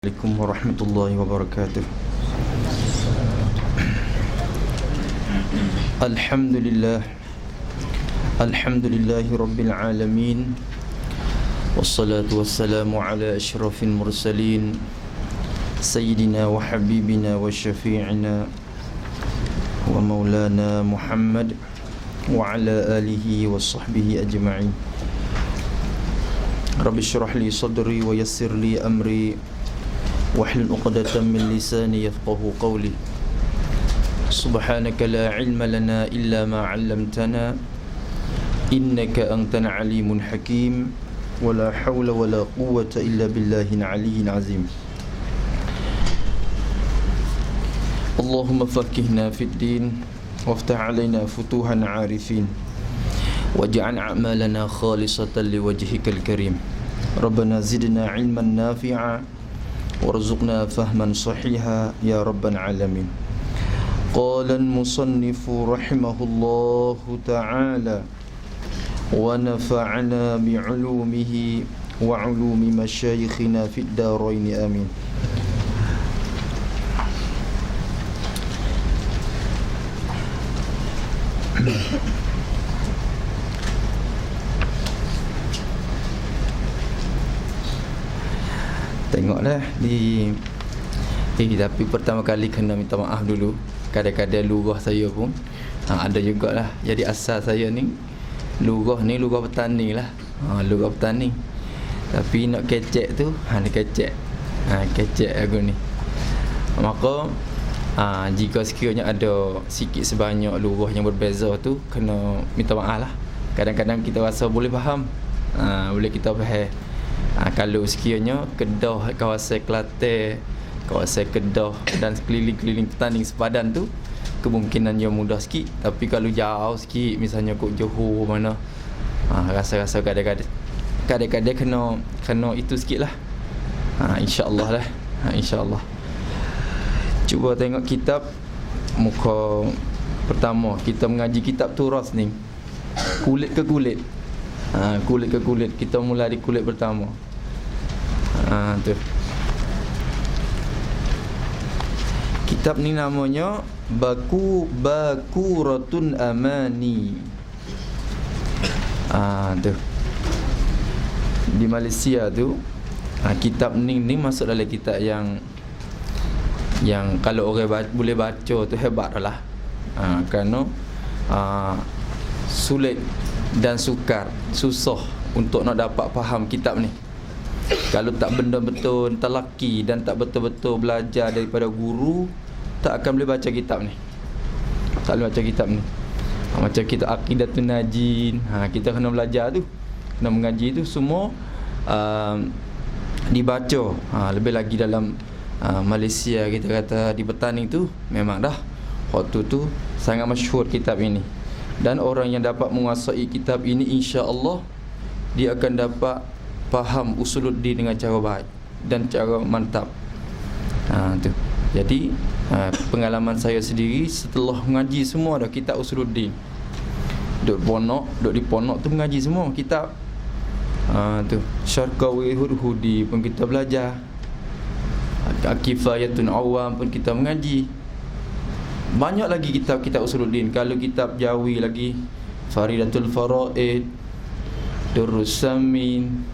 Assalamualaikum warahmatullahi wabarakatuh. Alhamdulillah. Alhamdulillahi rabbil alamin. Wassalatu wassalamu ala asyrafil mursalin Sayyidina wa habibina wa syafi'ina wa maulana Muhammad wa ala alihi wa sahbihi ajma'in. Rabbi syrah li sadri wa yassir li amri wahlul 'uqdatam min lisani yafqahu qawli. Subhanaka la ilma lana illa ma 'allamtana innaka antal alimun hakim. Wala hawla wala quwwata illa billahil aliyyil azim. Allahumma faqqihna fid din waftah 'alaina futuhan 'arifin waj'al a'malana khalisatan liwajhikal karim. Rabbana zidna 'ilman nafi'a warzuqna fahman sahiha ya rabbal alamin. Qala al-musannif rahimahullahu ta'ala wa nafa'ana bi'ulumihi wa 'ulumi masyayikhina fid darain amin. Tengoklah tapi pertama kali kena minta maaf dulu. Kadang-kadang lurah saya pun ada jugalah. Jadi asal saya ni lurah petani lah. Lurah petani. Tapi nak kecek tu kecek. Kecek aku ni. Maka jika sekiranya ada sikit sebanyak lurah yang berbeza tu, kena minta maaf lah. Kadang-kadang kita rasa boleh faham. Boleh kita faham. Kalau sekiranya Kedah, kawasan Kelantan, kawasan Kedah dan keliling-keliling petani sepadan tu, kemungkinannya mudah sikit. Tapi kalau jauh sikit, misalnya kot Johor mana, rasa-rasa kadang-kadang kena itu sikit lah. InsyaAllah lah. InsyaAllah. Cuba tengok kitab muka pertama. Kita mengaji kitab turas ni, kulit ke kulit. Kulit ke kulit. Kita mula di kulit pertama. Tu. Kitab ni namanya Bakuratun Amani. Tu. Di Malaysia tu, kitab ni masuk dalam kitab yang kalau orang boleh baca tu hebat lah. Kerana sulit dan susah untuk nak dapat faham kitab ni. Kalau tak betul-betul telaki dan tak betul-betul belajar daripada guru, tak akan boleh baca kitab ni. Tak boleh baca kitab ni. Macam kita Aqidatun Najin, kita kena belajar tu, kena mengaji tu semua dibaca. Lebih lagi dalam Malaysia, kita kata di petani tu memang dah waktu tu sangat masyhur kitab ini. Dan orang yang dapat menguasai kitab ini, insya-Allah dia akan dapat faham usuluddin dengan cara baik dan cara mantap. Tu. Jadi pengalaman saya sendiri setelah mengaji semua dah kitab usuluddin. Duk di ponok tu mengaji semua kitab. Tu. Syarqawi Hudhudi pun kita belajar. Kifayatun Awam pun kita mengaji. Banyak lagi kitab-kitab usuluddin. Kalau kitab Jawi lagi, Faridatul Faraid, Durrus Samin,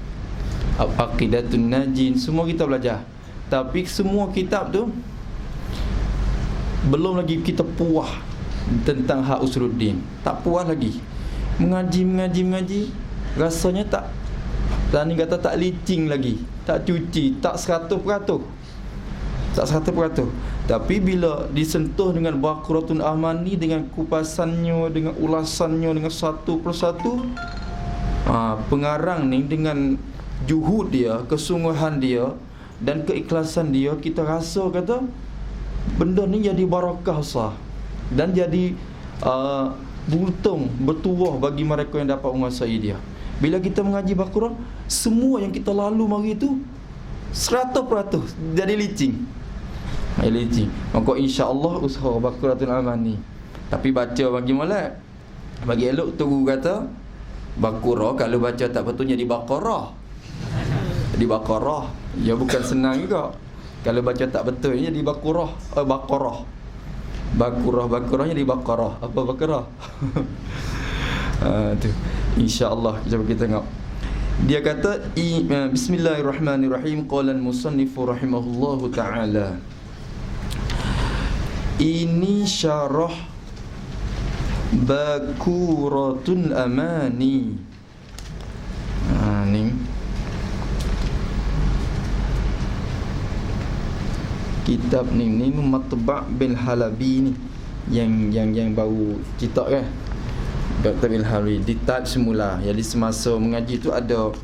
Aqidatun Najin, semua kita belajar. Tapi semua kitab tu belum lagi kita puas tentang hak usuluddin. Tak puas lagi. Mengaji rasanya tak, tani kata tak licin lagi, tak cuci, tak 100%. Tak 100%. Tapi bila disentuh dengan Bakuratun Amani, dengan kupasannya, dengan ulasannya, dengan satu persatu, pengarang ni dengan juhud dia, kesungguhan dia dan keikhlasan dia, kita rasa kata benda ni jadi barakah sah dan jadi bertuah bagi mereka yang dapat menguasai dia. Bila kita mengaji Baqarah, semua yang kita lalu mari tu 100% jadi licin. Maka insya-Allah usaha Baqaratul Amani. Tapi baca bagi molek, bagi elok tu guru kata Baqarah kalau baca tak betul jadi Baqarah. Di Baqarah, ya bukan senang juga. Kalau baca tak betul ni jadi Baqarah. Baqarahnya di Baqarah. Apa Baqarah? Tu. Insya-Allah kita tengok. Dia kata Bismillahirrahmanirrahim. Qala al-musannif rahimahullahu taala. Ini syarah Baquratul Amani. Ni kitab ni Matba' bin Halabi ni yang baru kitab kan. Dr. bin Halabi ditat semula. Jadi semasa mengaji tu ada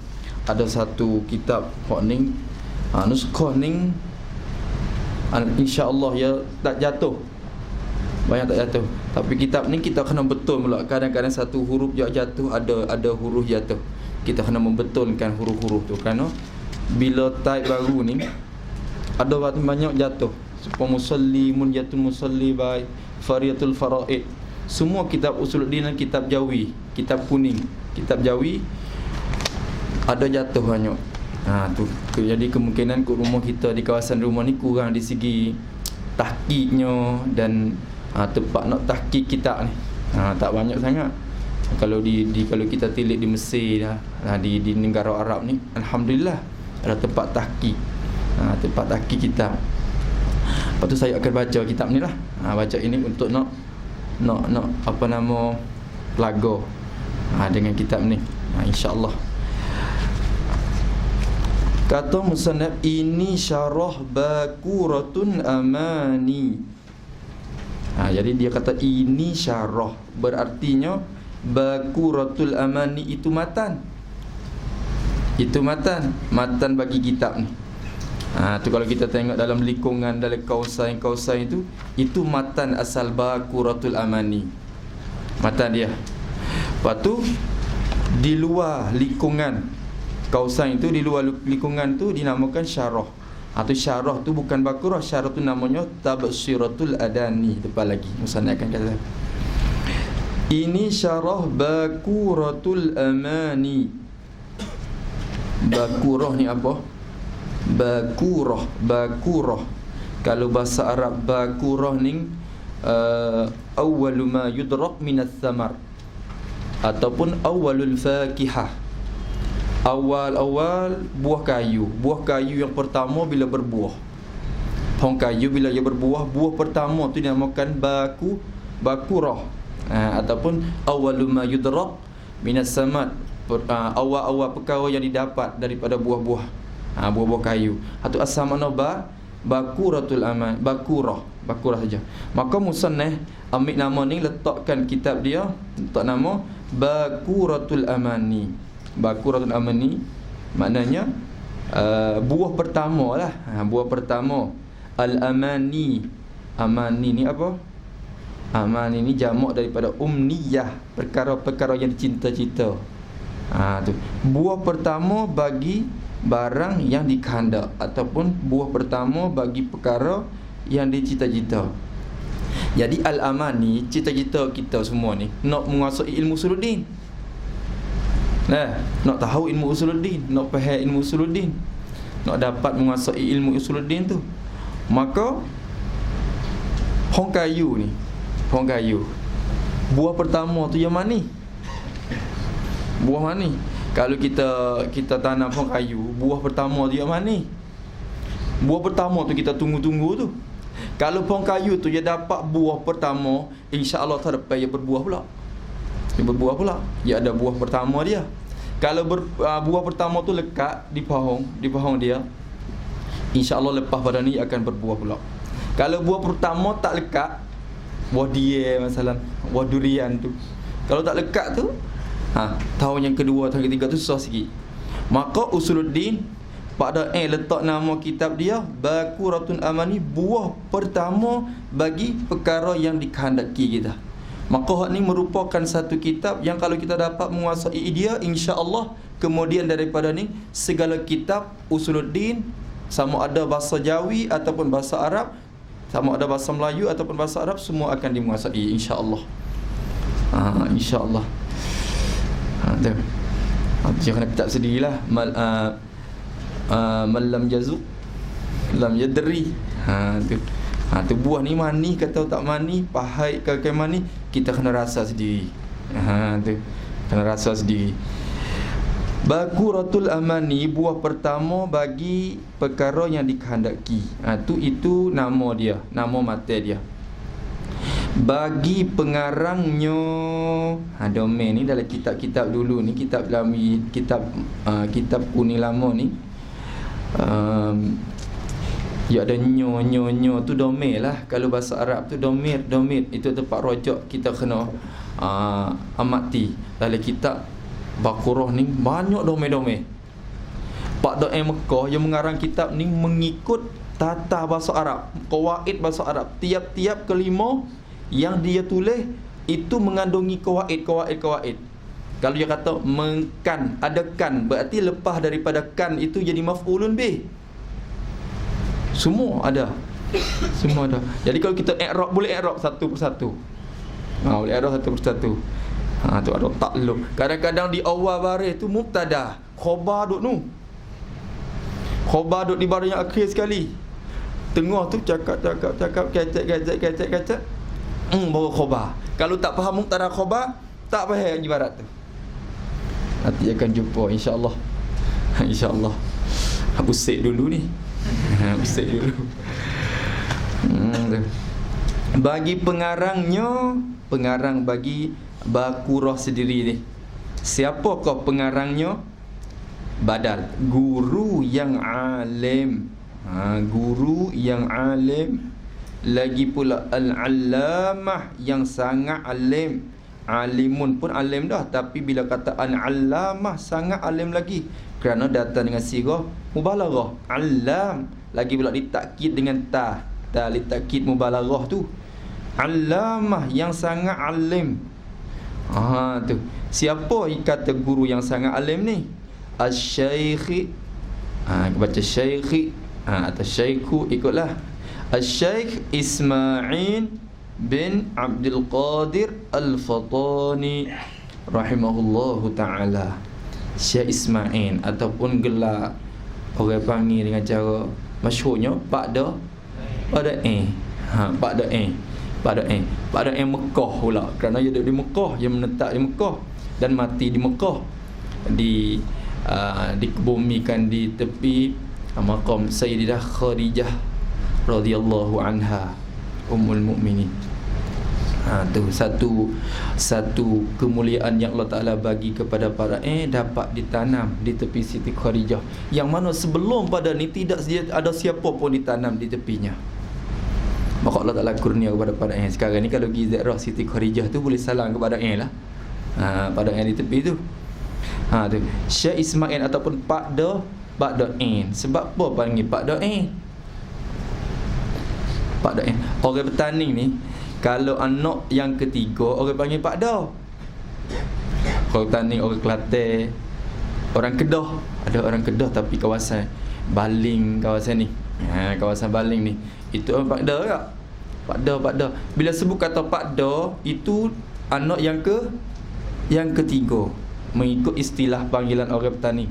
satu kitab hok ni nuskah ni insya-Allah ya tak jatuh. Banyak tak jatuh. Tapi kitab ni kita kena betul pula. Kadang-kadang satu huruf jatuh, ada huruf jatuh. Kita kena membetulkan huruf-huruf tu kerana bila type baru ni ada banyak jatuh. Supaya musallimun jatuh musalli bai fariyatul faraid. Semua kitab usuluddin dan kitab jawi, kitab kuning, kitab jawi ada jatuh banyak. Tu jadi kemungkinan kat rumah kita di kawasan rumah ni kurang di segi tahqiqnya dan tempat nak tahqiq kitab ni. Tak banyak sangat. Kalau kalau kita tilik di Mesir di negara Arab ni, alhamdulillah ada tempat tahqiq. Tempat tahqiq kitab. Lepas tu saya akan baca kitab ni lah. Baca ini untuk nak apa nama pelago dengan kitab ni. Insya-Allah. Kata musannaf, ini syarah Baquratul Amani. Jadi dia kata ini syarah, berartinya Baquratul Amani itu matan. Itu matan bagi kitab ni. Tu kalau kita tengok dalam lingkungan dalam kawasan itu matan asal Baquratul Amani. Matan dia. Lepas tu di luar lingkungan kawasan itu, di luar lingkungan tu dinamakan syarah. Tu syarah tu bukan Baqarah, syarah tu namanya Tabsiratul Adani. Depan lagi musannaf akan kata ini syarah Baquratul Amani. Baqarah ni apa? Baqurah. Kalau bahasa Arab Baqurah ni awwalu ma yudrak minas samar ataupun awwalul fakihah. Awal buah kayu. Buah kayu yang pertama bila berbuah. Pohon kayu bila ia berbuah, buah pertama tu dinamakan Baqurah. Ataupun awwalu ma yudrak minas samar, awal-awal perkara yang didapat daripada buah-buah. Buah-buah kayu. Atau asal makna Baquratul Aman, Baqarah saja. Maka musannaf ambil nama ni, letakkan kitab dia, letak nama Baquratul Amani. Baquratul Amani maknanya buah pertama lah. Buah pertama. Al-Amani. Amani ni apa? Amani ni jamak daripada umniyah, perkara-perkara yang dicinta-cinta. Tu. Buah pertama bagi barang yang dikehendak ataupun buah pertama bagi perkara yang dicita-cita. Jadi al-amani, cita-cita kita semua ni nak menguasai ilmu usuluddin. Nak tahu ilmu usuluddin, nak faham ilmu usuluddin, nak dapat menguasai ilmu usuluddin tu. Maka pohon kayu ni, pohon kayu, buah pertama tu yang mana? Buah mana? Kalau kita tanam pohon kayu, buah pertama tu yang mana? Buah pertama tu kita tunggu-tunggu tu. Kalau pohon kayu tu dia dapat buah pertama, insya-Allah tak dapat dia berbuah pula. Dia berbuah pula. Dia ada buah pertama dia. Kalau buah pertama tu lekat di pohon dia, insya-Allah lepas pada ni akan berbuah pula. Kalau buah pertama tak lekat, buah dia masalah, buah durian tu. Kalau tak lekat tu, tahun yang kedua, tahun ketiga tu susah sikit. Maka usuluddin pada letak nama kitab dia Baquratul Amani, buah pertama bagi perkara yang dikehendaki kita. Maka hak ni merupakan satu kitab yang kalau kita dapat menguasai dia, insya-Allah kemudian daripada ni segala kitab usuluddin, sama ada bahasa Jawi ataupun bahasa Arab, sama ada bahasa Melayu ataupun bahasa Arab, semua akan dimenguasai insya-Allah. Insya-Allah. Jangan kitab sendirilah. Malam jazuk lam yadri. Tu buah ni mani kata tak mani, pahit ke mani, kita kena rasa sendiri. Tu kena rasa sendiri. Bakuratul amani, buah pertama bagi perkara yang dikehendaki. Itu nama dia, nama mata dia. Bagi pengarangnya, domain ni dalam kitab-kitab dulu ni, kitab kuning lama ni, ya ada nyo tu domain lah. Kalau bahasa Arab tu domir, itu tempat rojak kita kena amati. Dalam kitab Baqarah ni banyak domain. Pak Doa Mekah yang mengarang kitab ni mengikut tata bahasa Arab, qawaid bahasa Arab. Tiap-tiap kelima yang dia tulis itu mengandungi qawaid. Kalau dia kata mengkan, ada kan, berarti lepas daripada kan itu jadi maf'ulun bih. Semua ada. Jadi kalau kita i'rab, boleh i'rab satu persatu. Boleh i'rab satu persatu. Tu ada takluk. Kadang-kadang di awal baris tu mubtada, khabar duk nu. Khabar duk di baris yang akhir sekali. Tengah tu cakap kecek. Baru khabar. Kalau tak faham mubtada khabar, tak faham ibarat tu. Nanti akan jumpa insya-Allah. Insya-Allah. Usik dulu ni. Usik dulu. Bagi pengarang bagi Baqarah sendiri ni, siapakah pengarangnya? Badal, guru yang alim. Guru yang alim. Lagi pula al-allamah, yang sangat alim. Alimun pun alim dah, tapi bila kata al-allamah sangat alim lagi, kerana datang dengan sirah mubalaghah. Allam, lagi pula ditakkid dengan ta litakkid mubalaghah tu. Allamah, yang sangat alim. Tu. Siapa kata guru yang sangat alim ni? Asy-syaikh. Baca syaikh atau syaikhu, ikutlah. Asy-syaikh Ismail bin Abdul Qadir Al-Fatani rahimahullahu ta'ala. Syekh Ismail, ataupun gelar orang panggil dengan cara masyhurnya Pak Da Pak Da Mekah pula, kerana dia duduk di Mekah, dia menetap di Mekah dan mati di Mekah, dikebumikan di tepi maqam Sayyidah Khadijah radhiyallahu anha ummul mukminin. Tu satu kemuliaan yang Allah Taala bagi kepada para dapat ditanam di tepi Siti Khadijah, yang mana sebelum pada ni tidak ada siapa pun ditanam di tepinya. Maka Allah Taala kurnia kepada para sekarang ni, kalau pergi ziarah Siti Khadijah tu boleh salam kepada lah. Pada di tepi tu. Tu Syekh Ismail ataupun Pak Da. Sebab apa panggil Pak Da? Pak Da. Orang petani ni, kalau anak yang ketiga orang panggil Pak Da. Orang petani, orang Kelantan, orang Kedah. Ada orang Kedah tapi kawasan Baling, kawasan ni. Kawasan Baling ni, itu orang Pak Da tak? Pak Da. Bila sebut kata Pak Da, itu anak yang ketiga, mengikut istilah panggilan orang petani.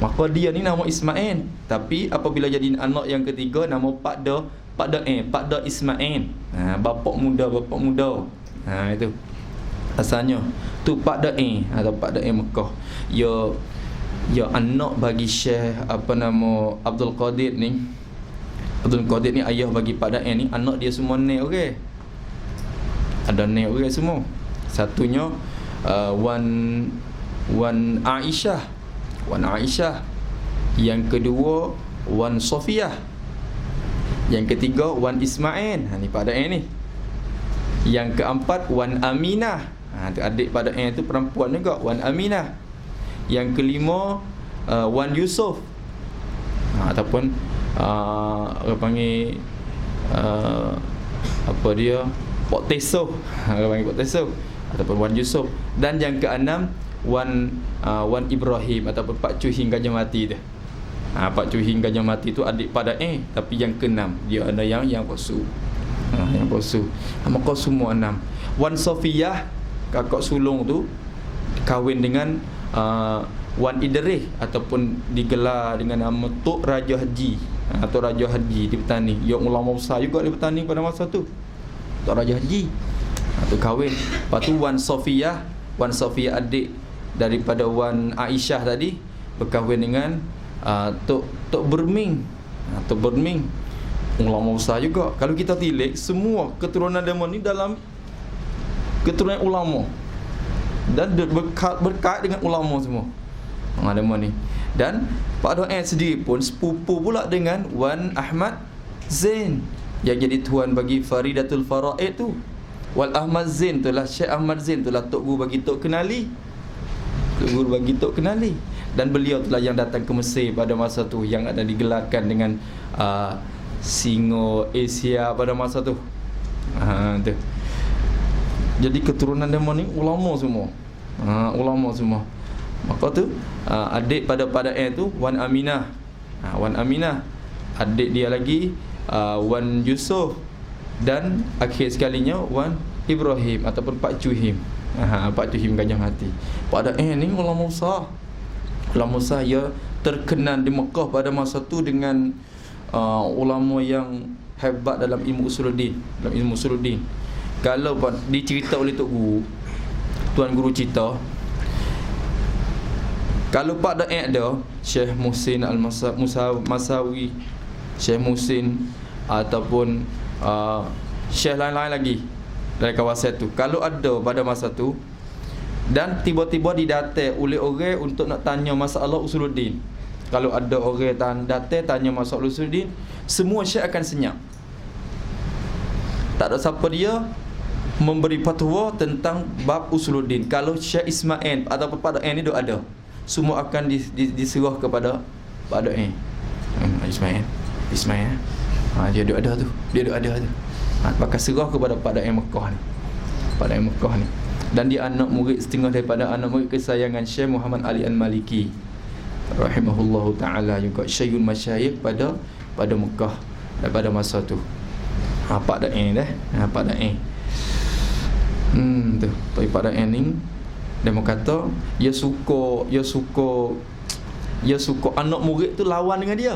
Maka dia ni nama Ismail, tapi apabila jadi anak yang ketiga, nama Pak Da Ismail. Bapak muda. Itu asalnya. Tu Pak Da atau Pak Da Mekah. Ya anak bagi Syekh Abdul Qadir ni. Abdul Qadir ni ayah bagi Pak Da ni, anak dia semua ni okey. Ada ni okey semua. Satunya Wan Aisyah. Yang kedua Wan Sofiyah. Yang ketiga Wan Ismail. Ni Pak Da ni. Yang keempat Wan Aminah. Tu adik Pak Da tu perempuan juga, Wan Aminah. Yang kelima Wan Yusuf. Ataupun orang panggil Pok Tesoh. Orang panggil Pok Tesoh ataupun Wan Yusuf. Dan yang keenam Wan Ibrahim ataupun Pak Cuhing Gajah Mati tu. Pak Cuhing Gajah Mati tu adik pada tapi yang keenam dia ada yang posu. Yang posu. Maka semua enam. Wan Sofiyah kakak sulung tu kahwin dengan Wan Idris ataupun digelar dengan nama Tok Raja Haji. Tok Raja Haji di petani. Yang ulama besar juga di petani pada masa tu. Tok Raja Haji. Tu kahwin. Lepas tu Wan Sofia adik daripada Wan Aisyah tadi berkahwin dengan Tok Berming. Tok Berming ulama besar juga. Kalau kita tilik, semua keturunan Demon ni dalam keturunan ulama dan berkait dengan ulama semua. Demon ni. Dan Pak Doan sendiri pun sepupu pula dengan Wan Ahmad Zain yang jadi tuan bagi Faridatul Faraid tu. Wal Ahmad Zain tu lah, Syekh Ahmad Zain tu lah Tok Guru bagi Tok kenali. Tok Guru bagi Tok kenali. Dan beliau tu lah yang datang ke Mesir pada masa tu, yang ada digelarkan dengan Singo Asia pada masa tu. Tu. Jadi keturunan Demon ni ulama semua. Ulama semua. Maka tu adik pada tu Wan Aminah. Wan Aminah. Adik dia lagi Wan Yusof. Dan akhir sekalinya Wan Ibrahim ataupun Pak Cuhim. Pak Cuhim Gajah Mati. Pada ni ulama besar. Ulama besar ia terkenal di Mekah pada masa tu dengan ulama yang hebat dalam ilmu usuluddin. Dalam ilmu usuluddin. Kalau dicerita oleh Tok Guru, Tuan Guru cerita, kalau Pak Da'i ada Syekh Muhsin Al-Masawi, Syekh Muhsin ataupun Syekh lain-lain lagi dari kawasan tu, kalau ada pada masa tu dan tiba-tiba didatang oleh orang untuk nak tanya masalah usuluddin, kalau ada orang datang tanya masalah usuluddin, semua syekh akan senyap. Tak ada siapa dia memberi fatwa tentang bab usuluddin. Kalau Syekh Ismail ataupun Pak Da'i ni ada, semua akan diserah kepada Pak Da'i. Ismail. Dia ada tu. Bakal serah kepada Pak Da'i Mekah ni. Pak Da'i Mekah ni. Dan dia anak murid setengah daripada anak murid kesayangan Syekh Muhammad Ali Al-Maliki rahimahullahu ta'ala, juga Syekhul Masyayikh pada Mekah pada masa tu. Pak Da'i dah. Pak Da'i. Tu. Tapi Pak Da'i ni dia mau kata dia suka anak murid tu lawan dengan dia.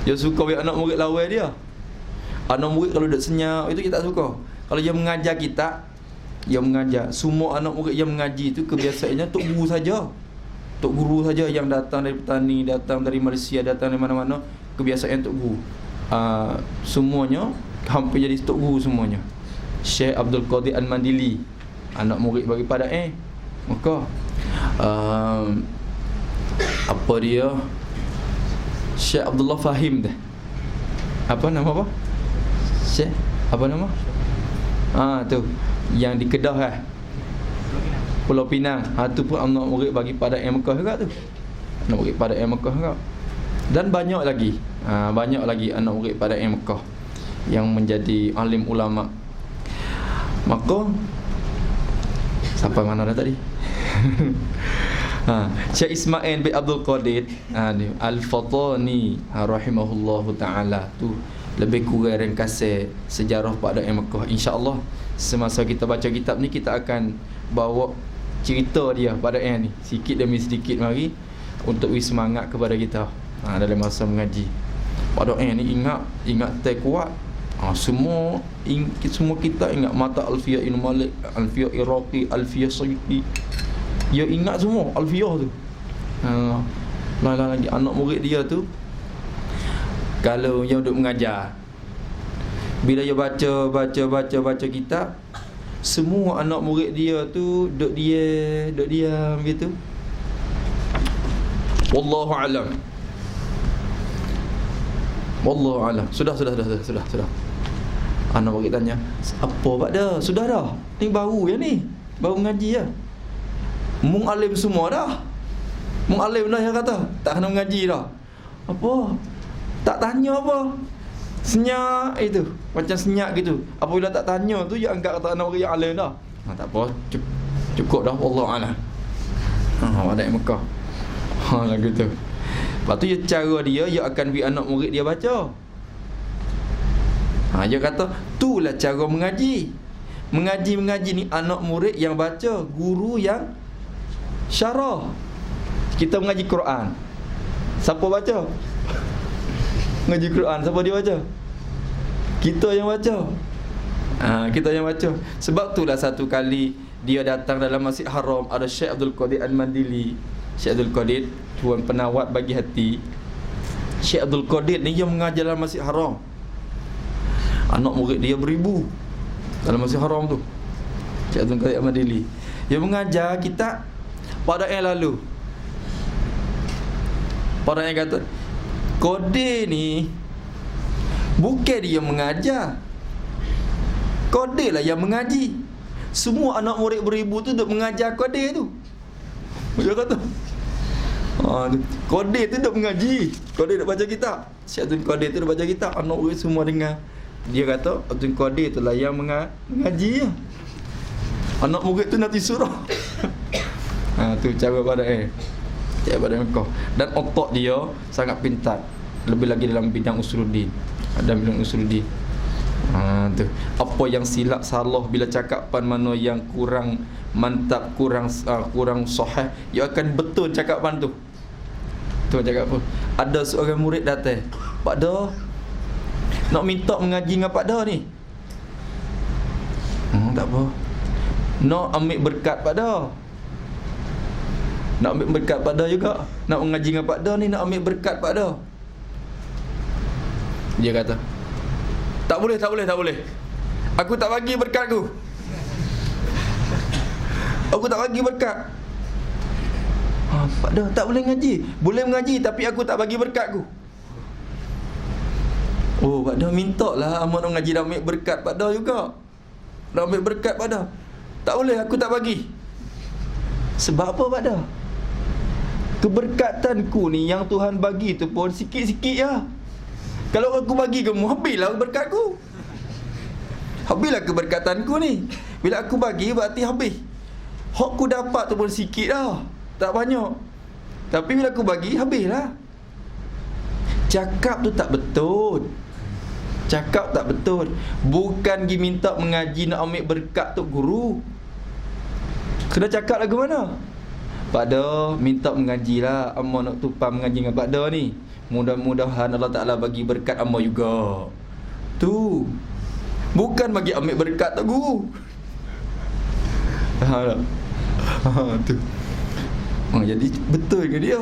Dia suka biar anak murid lawan dia. Anak murid kalau duduk senyap itu kita tak suka. Kalau dia mengajar kita, dia mengajar. Semua anak murid yang mengaji itu kebiasaannya Tok Guru saja. Tok Guru saja yang datang dari petani, datang dari Malaysia, datang dari mana-mana, kebiasaan Tok Guru. Semuanya hampir jadi Tok Guru semuanya. Syekh Abdul Qadir Al-Mandili, anak murid bagi pada maka apa dia, Syekh Abdullah Fahim dah. Apa nama apa? Syekh apa nama? Tu yang di Kedah Pulau Pinang. Tu pun anak murid bagi pada Mekah juga tu. Anak murid pada Mekah juga. Dan banyak lagi anak murid pada Mekah yang menjadi alim ulama. Maka sampai mana dah tadi? Syekh Ismail bin Abdul Qadir Al-Fatani rahimahullahu ta'ala tu lebih kurang ringkasan sejarah pada Mekah. InsyaAllah semasa kita baca kitab ni, kita akan bawa cerita dia pada ni sikit demi sedikit mari untuk beri semangat kepada kita dalam masa mengaji. Pada ni ingat kuat. Semua kita ingat mata Alfiyah Ibn Malik, Alfiyah Iraqi, Alfiyah Sayyidi. Dia ingat semua Alfiyah tu. Lagi anak murid dia tu, kalau dia duduk mengajar, bila dia baca kitab, semua anak murid dia tu duduk diam gitu. Wallahu alam. Sudah. Anak murid tanya, apa pak dah? Sudah dah. Ni baru ya ni. Baru mengaji ya. Mung alim semua dah. Mung alim dah, dia kata. Tak kena mengaji dah. Apa? Tak tanya apa. Senyap itu. Macam senyap gitu. Apabila tak tanya tu, dia angkat kata anak murid yang alim dah. Tak apa. Cukup dah. Wallahu a'lam. Wadai Mekah. Lagu tu. Lepas tu cara dia akan beri anak murid dia baca. Dia kata, itulah cara mengaji. Mengaji ni anak murid yang baca, guru yang syarah. Kita mengaji Quran, siapa baca? Ngaji Quran siapa dia baca? Kita yang baca. Kita yang baca. Sebab itulah satu kali dia datang dalam Masjid Haram, ada Syekh Abdul Qadir Al-Mandili. Syekh Abdul Qadir, tuan penawat bagi hati. Syekh Abdul Qadir ni yang mengajar dalam Masjid Haram. Anak murid dia beribu dalam Masjid Haram tu. Syekh Abdul Qadir Al-Mandili. Dia mengajar kita pada yang lalu. Pada yang kata Qadir ni bukan dia mengajar, Qadir lah yang mengaji. Semua anak murid beribu tu duk mengajar Qadir tu. Dia kata Qadir tu duk mengaji, Qadir duk baca kitab. Syekh Abdul Qadir tu duk baca kitab, anak murid semua dengar. Dia kata Abdul Qadir tu lah yang mengaji ya. Anak murid tu nanti surah. Tu cara pada cara pada kau. Dan otak dia sangat pintar. Lebih lagi dalam bidang usuluddin. Dalam bidang usuluddin. Tu. Apa yang silap salah bila cakapan mana yang kurang mantap, kurang sahih, dia akan betul cakapan tu. Tu cakap apa? Ada seorang murid datang, Pak Da, nak minta mengaji dengan Pak Da ni. Tak apa. Nak ambil berkat Pak Da. Nak ambil berkat Pak Da juga. Nak mengaji dengan Pak Da ni, nak ambil berkat Pak Da. Dia kata, tak boleh. Aku tak bagi berkat aku. Aku tak bagi berkat. Pak Da tak boleh ngaji. Boleh mengaji tapi aku tak bagi berkat aku. Oh, Pak Da minta lah amat nak ngaji dan ambil berkat Pak Da juga. Nak ambil berkat Pak Da. Tak boleh, aku tak bagi. Sebab apa Pak Da? Keberkatanku ni yang Tuhan bagi tu pun sikit-sikit ya. Kalau aku bagi kamu, habislah berkatku. Habislah keberkatanku ni. Bila aku bagi, berarti habis. Hak aku dapat tu pun sikit dah, tak banyak. Tapi bila aku bagi, habislah. Cakap tu tak betul. Cakap tak betul. Bukan pergi minta mengaji nak ambil berkat tu guru. Kena cakap lagu mana? Pak Da minta mengajilah. Amma nak tumpang mengaji dengan Pak Da ni. Mudah-mudahan Allah Ta'ala bagi berkat amma juga. Tu. Bukan bagi ambil berkat tak guru. Tu. Jadi betul ke dia?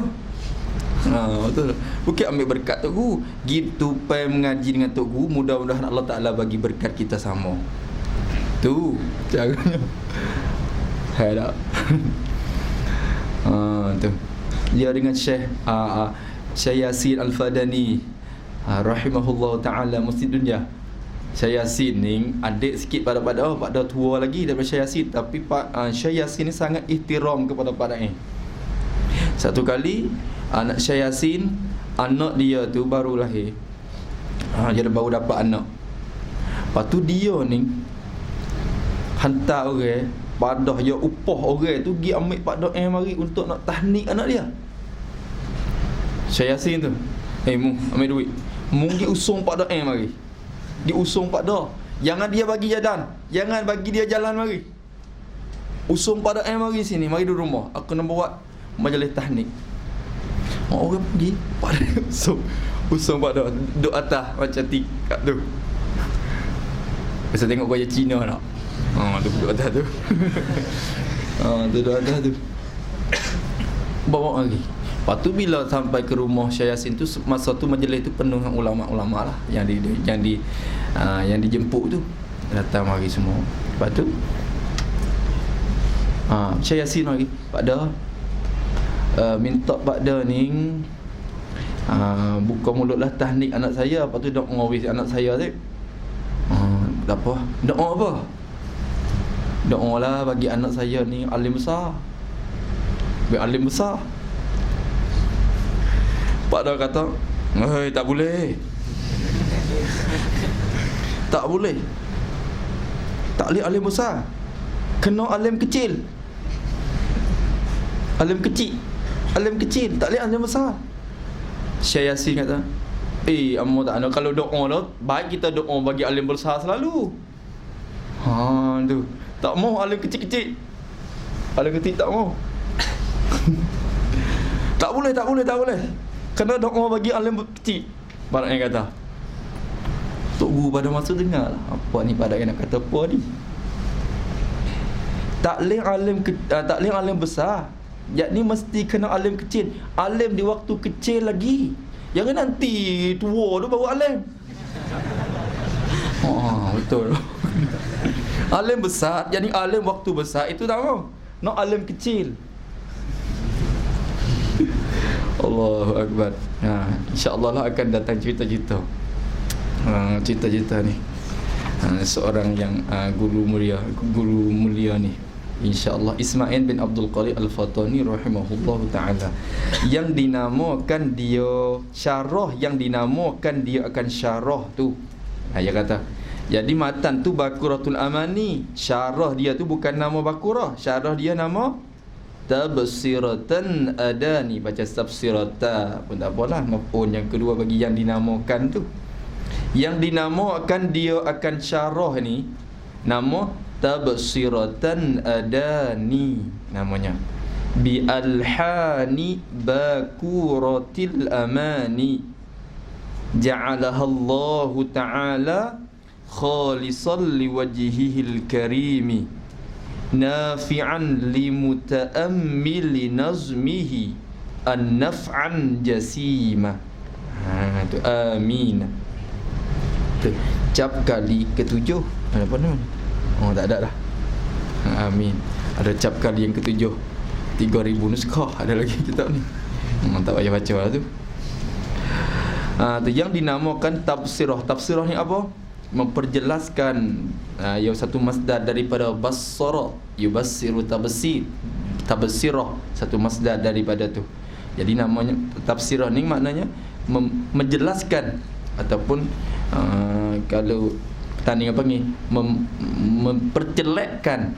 Betul. Bukan ambil berkat tok guru. Gitu pai mengaji dengan tok guru, mudah-mudahan Allah Ta'ala bagi berkat kita sama. Tu caranya. Hai tak? Tu. Dia dengan Syekh Yasin Al-Fadani rahimahullah ta'ala Masjid Dunia. Syekh Yasin ni adik sikit pada Pak Da tua lagi daripada Syekh Yasin. Tapi Syekh Yasin ni sangat ihtiram kepada Pak Da ni. Satu kali anak Syekh Yasin, anak dia tu baru lahir. Dia baru dapat anak. Lepas tu dia ni hantar orang padah dia upah orang tu pergi ambil Pak Da mari untuk nak tahnik anak dia. Syekh Yasin tu, mu ambil duit. Mu pergi usung Pak Da mari. Diusung Pak Da. Jangan dia bagi jalan. Jangan bagi dia jalan mari. Usung Pak Da mari sini, mari di rumah. Aku nak buat majlis tahnik. Orang pergi, Pak Da usung Pak Da duduk atas macam tikap tu. Biasa tengok gaya Cina nak. Tu duduk atas tu. Tu duduk atas tu. Bawa lagi. Lepas tu bila sampai ke rumah Syekh Yasin tu, masa tu majlis tu penuh dengan ulama-ulama lah yang dijemput tu. Datang mari semua. Lepas tu Syekh Yasin mari, Pak Da minta Pak Da ni buka mulutlah tahnik anak saya. Lepas tu dok ngawis anak saya tu. Apa? Doa apa? Doa lah bagi anak saya ni alim besar. Biar alim besar. Pak Da kata, tak boleh. Tak boleh. Tak boleh alim besar. Kena alim kecil. Alim kecil. Alim kecil, tak boleh alim besar. Syekh Yasin kata, amma tak ada. Kalau doa dah, baik kita doa bagi alim besar selalu. Tu. Tak mau alim kecil-kecil. Alim kecil tak mau. Tak boleh. Kena doa bagi alim kecil. Barat yang kata. Tok Guru pada masa dengar lah, apa ni pada nak kata apa ni. Taklim alim besar. Yakni mesti kena alim kecil. Alim di waktu kecil lagi. Jangan nanti tua tu baru alim. Betul. Alim besar, yakni alim waktu besar itu tak mau. Nak alim kecil. Allahu Akbar. InsyaAllah lah akan datang cerita-cerita. Cerita-cerita ni. Seorang yang guru mulia ni. InsyaAllah Ismail bin Abdul Qadir Al-Fatani rahimahullah ta'ala. Yang dinamakan dia syarah, yang dinamakan dia akan syarah tu. Dia kata, jadi matan tu Baqaratul Amani. Syarah dia tu bukan nama Baqarah. Syarah dia nama Tabsiratan Adani. Baca Tafsirata pun tak apalah. Maf'ul yang kedua bagi yang dinamakan tu. Yang dinamakan dia akan syarah ni nama Tabsiratan Adani namanya. Bi alhani Baqaratil Amani. Ja'alaha Allah Ta'ala khalisan liwajhihil karimi nafi'an limuta'ammili nazmihi an-naf'an jasima. Tu amin. Tu cap kali ketujuh. Apa nama? Tak ada dah. Amin. Ada cap kali yang ketujuh. 3000 nuskah ada lagi kitab ni. Tak payah baca lah tu. Tu yang dinamakan tafsirah. Tafsirah ni apa? Memperjelaskan yang satu masdar daripada bassara, yubassiru tabsir. Tabsirah satu masdar daripada tu. Jadi namanya tafsirah ni maknanya menjelaskan ataupun kalau tanding apa ni mempercelekkan,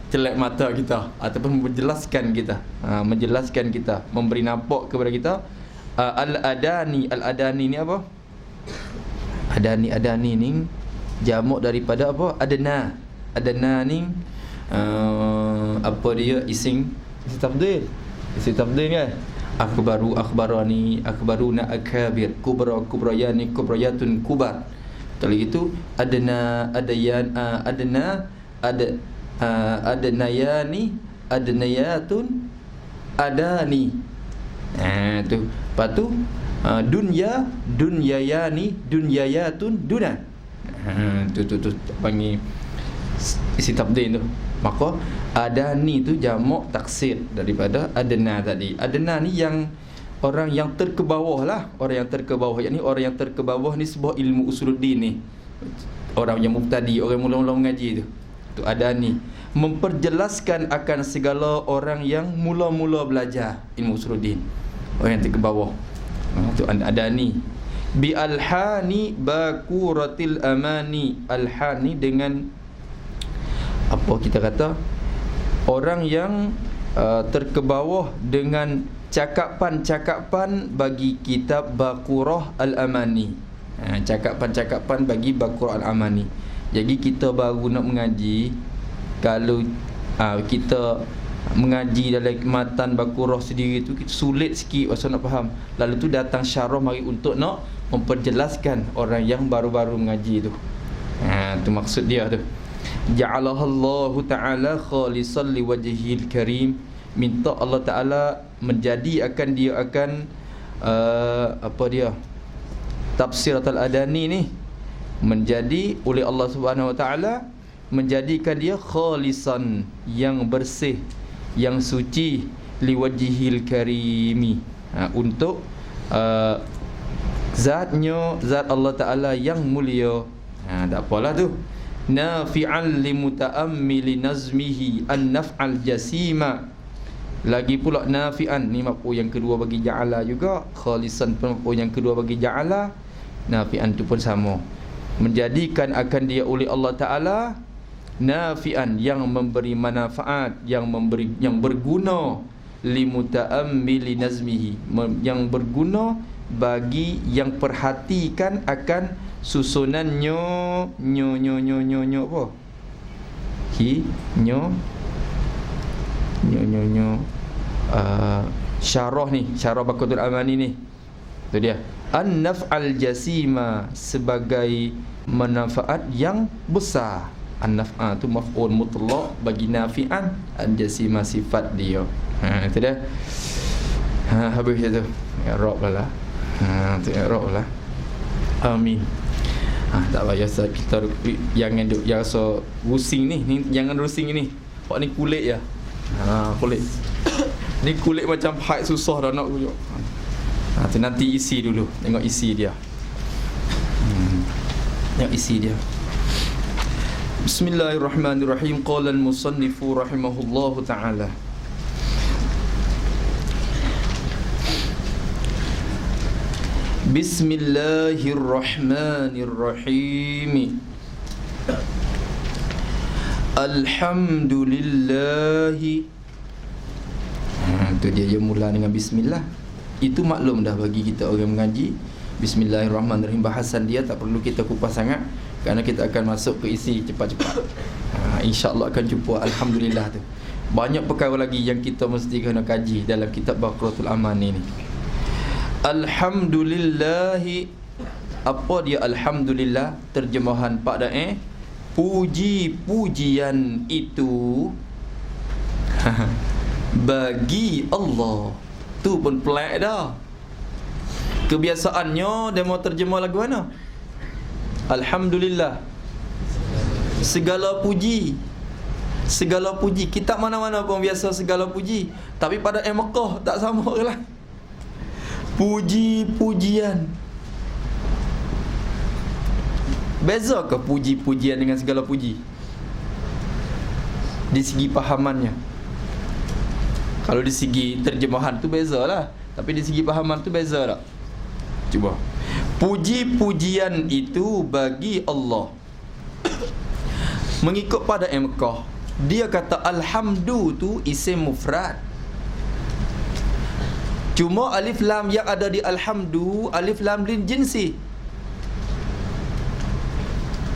celek mata kita ataupun menjelaskan kita, memberi nampak kepada kita. Al-adani ni apa? Adani ni jamak daripada apa? Adna ni apa dia? Isim tafdil kan? Akhbarani, akhbaruna akabir, kubrayani, kubrayatun kubar. Kalau gitu adnayani, adnayatun adani. Tu. Lepas tu dunyayani, dunyayatun duna. Tu panggil isi tabdil tu. Maka adani tu jamak taksir daripada adna tadi. Adna ni yang orang yang terkebawah lah. Orang yang terkebawah, yakni orang yang terkebawah ni sebuah ilmu usuluddin ni. Orang yang mubtadi, orang mula-mula mengaji tu. Tu adani, memperjelaskan akan segala orang yang mula-mula belajar ilmu usuluddin. Orang yang terkebawah. Tu adani. Bi alhani Baqaratil Amani. Alhani dengan apa kita kata, orang yang terkebawah dengan cakapan-cakapan bagi kitab Baqarah Al-Amani. Cakapan-cakapan bagi Baqarah Al-Amani. Jadi kita baru nak mengaji, kalau kita mengaji dalam matan Baqarah sendiri tu sulit sikit masa nak faham. Lalu tu datang syarah mari untuk nak memperjelaskan orang yang baru-baru mengaji tu. Tu maksud dia tu. Ja'alaha Allah Ta'ala khalisan liwajhihil karim. Minta Allah Ta'ala menjadi akan dia akan apa dia, Tafsiratul Adani ni menjadi oleh Allah Subhanahu Wa Ta'ala, menjadikan dia khalisan, yang bersih, yang suci, liwajhihil karimi, untuk zatnya, zat Allah Ta'ala yang mulia. Tak apalah tu. Nafi'an limuta'ammili nazmihi an-naf'al jasima. Lagi pula nafi'an ni maf'ul yang kedua bagi ja'ala juga. Khalisan pun maf'ul yang kedua bagi ja'ala. Nafi'an tu pun sama, menjadikan akan dia oleh Allah Ta'ala nafi'an, yang memberi manfaat, yang berguna, limuta'ammili nazmihi, yang berguna bagi yang perhatikan akan susunannya, apa? Syarah ni, syarah Baqaratul Amani ni. Tu dia. an-naf'al jasima, sebagai manfaat yang besar. An-naf'a tu maf'ul mutlaq bagi nafi'an, al-jasima sifat dia. Itu dah. Habis itu. I'rab lah. Tu i'rab lah. Amin. Tak payah kita jangan duk yang rasa rusing ni jangan rusing ni. Pak ni kulit ya. Kulit. Ni kulit macam haid susah dah nak rujuk. Tu nanti isi dulu. Tengok isi dia. Tengok isi dia. Bismillahirrahmanirrahim. Qala al-musannifu rahimahullahu ta'ala. Bismillahirrahmanirrahim. Alhamdulillahi. Itu dia mula dengan bismillah. Itu maklum dah bagi kita orang mengaji. Bismillahirrahmanirrahim, bahasan dia tak perlu kita kupas sangat, kerana kita akan masuk ke isi cepat-cepat. InsyaAllah akan jumpa alhamdulillah tu. Banyak perkara lagi yang kita mesti kena kaji dalam kitab Baqaratul Aman ni. Alhamdulillahi. Apa dia alhamdulillah? Terjemahan Pak Dae, puji-pujian itu bagi Allah. Tu pun pelik dah. Kebiasaannya dia mau terjemah lagu mana? Alhamdulillah, segala puji. Segala puji. Kitab mana-mana pun biasa segala puji. Tapi pada Mekah tak sama lah. Puji-pujian. Beza ke puji-pujian dengan segala puji? Di segi pahamannya. Kalau di segi terjemahan tu beza lah, tapi di segi pahaman tu beza tak? Cuba. Puji-pujian itu bagi Allah. Mengikut pada Mekah, dia kata alhamdu tu isim mufrad. Cuma alif lam yang ada di alhamdu, alif lam lin jinsi,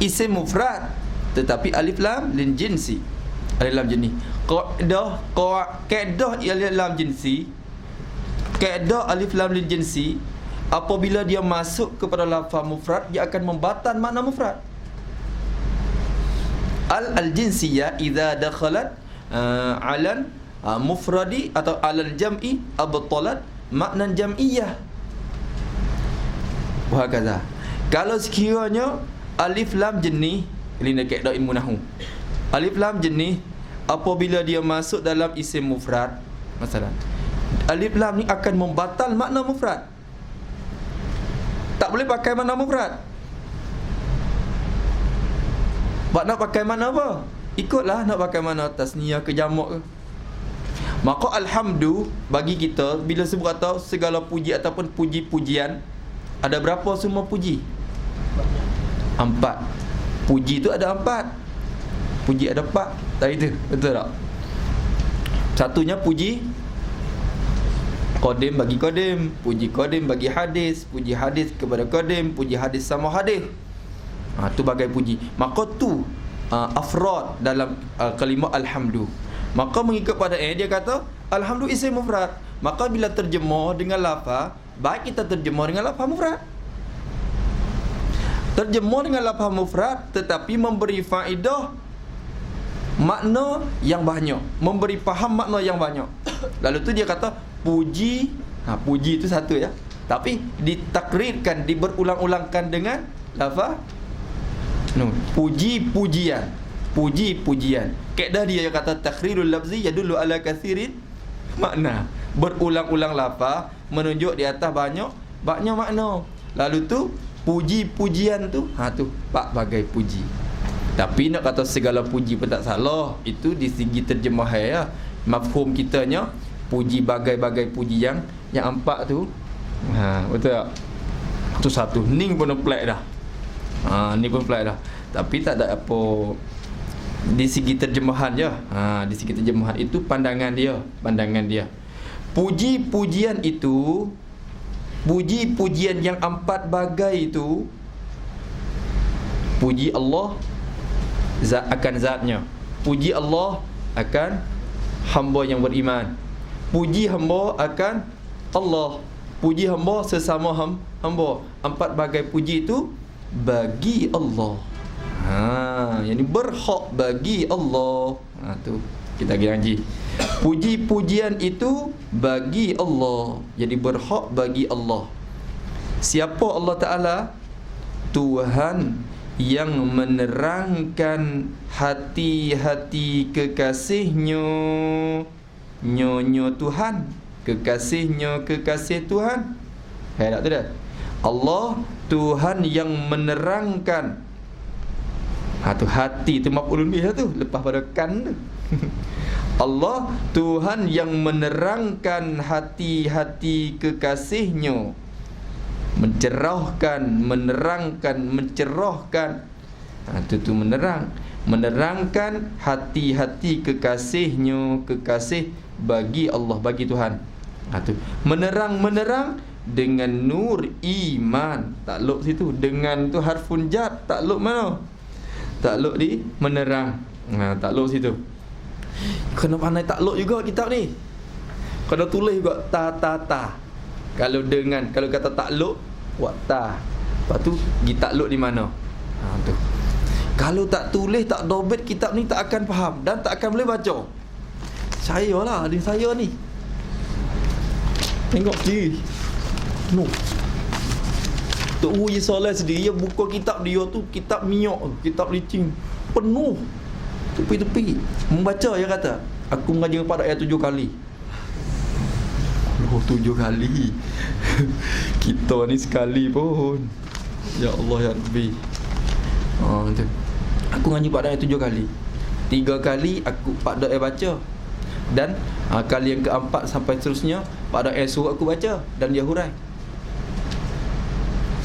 isim mufrad, tetapi alif lam lin jinsi, alif lam jenis. Kaedah alif lam jinsi, kaedah alif lam lin jinsi, apabila dia masuk kepada lafaz mufrad, dia akan membatal makna mufrad. Al-jinsiyah idza dakhalat alan mufradi atau alal jam'i abtalat makna jam'iyah. Wahakadha. Kalau sekiranya alif lam jenis, ini nak kaedah ilmu nahwu, alif lam jenis apabila dia masuk dalam isim mufrad, masalah alif lam ni akan membatal makna mufrad. Tak boleh pakai makna mufrad. Nak pakai makna apa? Ikutlah nak pakai makna tasniyah ke jamak ke. Maka alhamdu bagi kita, bila sebut kata segala puji ataupun puji-pujian, ada berapa semua puji? 4. Puji tu ada 4. Puji ada 4. Tak itu, betul tak? Satunya puji qadim bagi qadim, puji qadim bagi hadis, puji hadis kepada qadim, puji hadis sama hadis. Tu bagai puji. Maka tu afrad dalam kalimah alhamdu. Maka mengikut pada dia kata alhamdu isim mufrad. Maka bila terjemah dengan lafaz, baik kita terjemah dengan lafaz mufrad. Terjemah dengan lafaz mufrad tetapi memberi faedah makna yang banyak, memberi faham makna yang banyak. Lalu tu dia kata puji, puji itu satu ya, tapi ditakrirkan, diberulang-ulangkan dengan lafaz puji-pujian. Puji-pujian. Kaedah dia yang kata takhrirul lafzi yadullu ala kathirin makna. Berulang-ulang lafaz menunjuk di atas banyak makna. Lalu tu puji-pujian tu, tu bagai puji. Tapi nak kata segala puji pun tak salah. Itu di segi terjemah ya. Mafhum kitanya puji bagai-bagai puji yang 4 tu. Betul tak? Tu satu. Ni pun plek dah. Ni pun plek dah. Tapi tak ada apa di segi terjemahan je. Di segi terjemahan itu pandangan dia. Puji-pujian itu, puji-pujian yang 4 bagai itu, puji Allah akan zatnya, puji Allah akan hamba yang beriman, puji hamba akan Allah, puji hamba sesama hamba. 4 bagai puji itu bagi Allah. Yang ni berhak bagi Allah. Tu kita ngaji. Puji-pujian itu bagi Allah. Jadi berhak bagi Allah. Siapa Allah Ta'ala? Tuhan yang menerangkan hati-hati kekasihnya. Nyo Tuhan, kekasihnya kekasih Tuhan. Tak tu dah. Allah Tuhan yang menerangkan. Tu hati tu maf'ul bih tu, lepas pada kan tu. Allah Tuhan yang menerangkan hati-hati kekasihnya, mencerahkan, menerangkan, mencerahkan. Tu menerangkan hati-hati kekasihnya, kekasih bagi Allah, bagi Tuhan. Tu menerang dengan nur iman. Takluk situ dengan tu harfun jar, takluk mana? Takluk di menerang. Takluk situ. Kena pandai takluk juga kitab ni. Kena tulis juga ta. Kalau kata takluk, buat ta. Lepas tu pergi takluk di mana? Tu. Kalau tak tulis, tak dobit kitab ni, tak akan faham dan tak akan boleh baca. Saya lah, adik saya ni. Tengok kiri. No. Tok Wu Soleh sendiri, dia buka kitab dia tu, kitab minyak, kitab licin, penuh tepi-tepi. Membaca, dia kata, aku mengaji pada ayat 7 kali. 7 kali. Kita ni sekali pun. Ya Allah ya Rabbi. Tu. Aku ngaji pada ayat 7 kali. 3 kali aku pada ayat baca. Dan kali yang keempat sampai seterusnya pada ayat suruh aku baca dan dia hurai.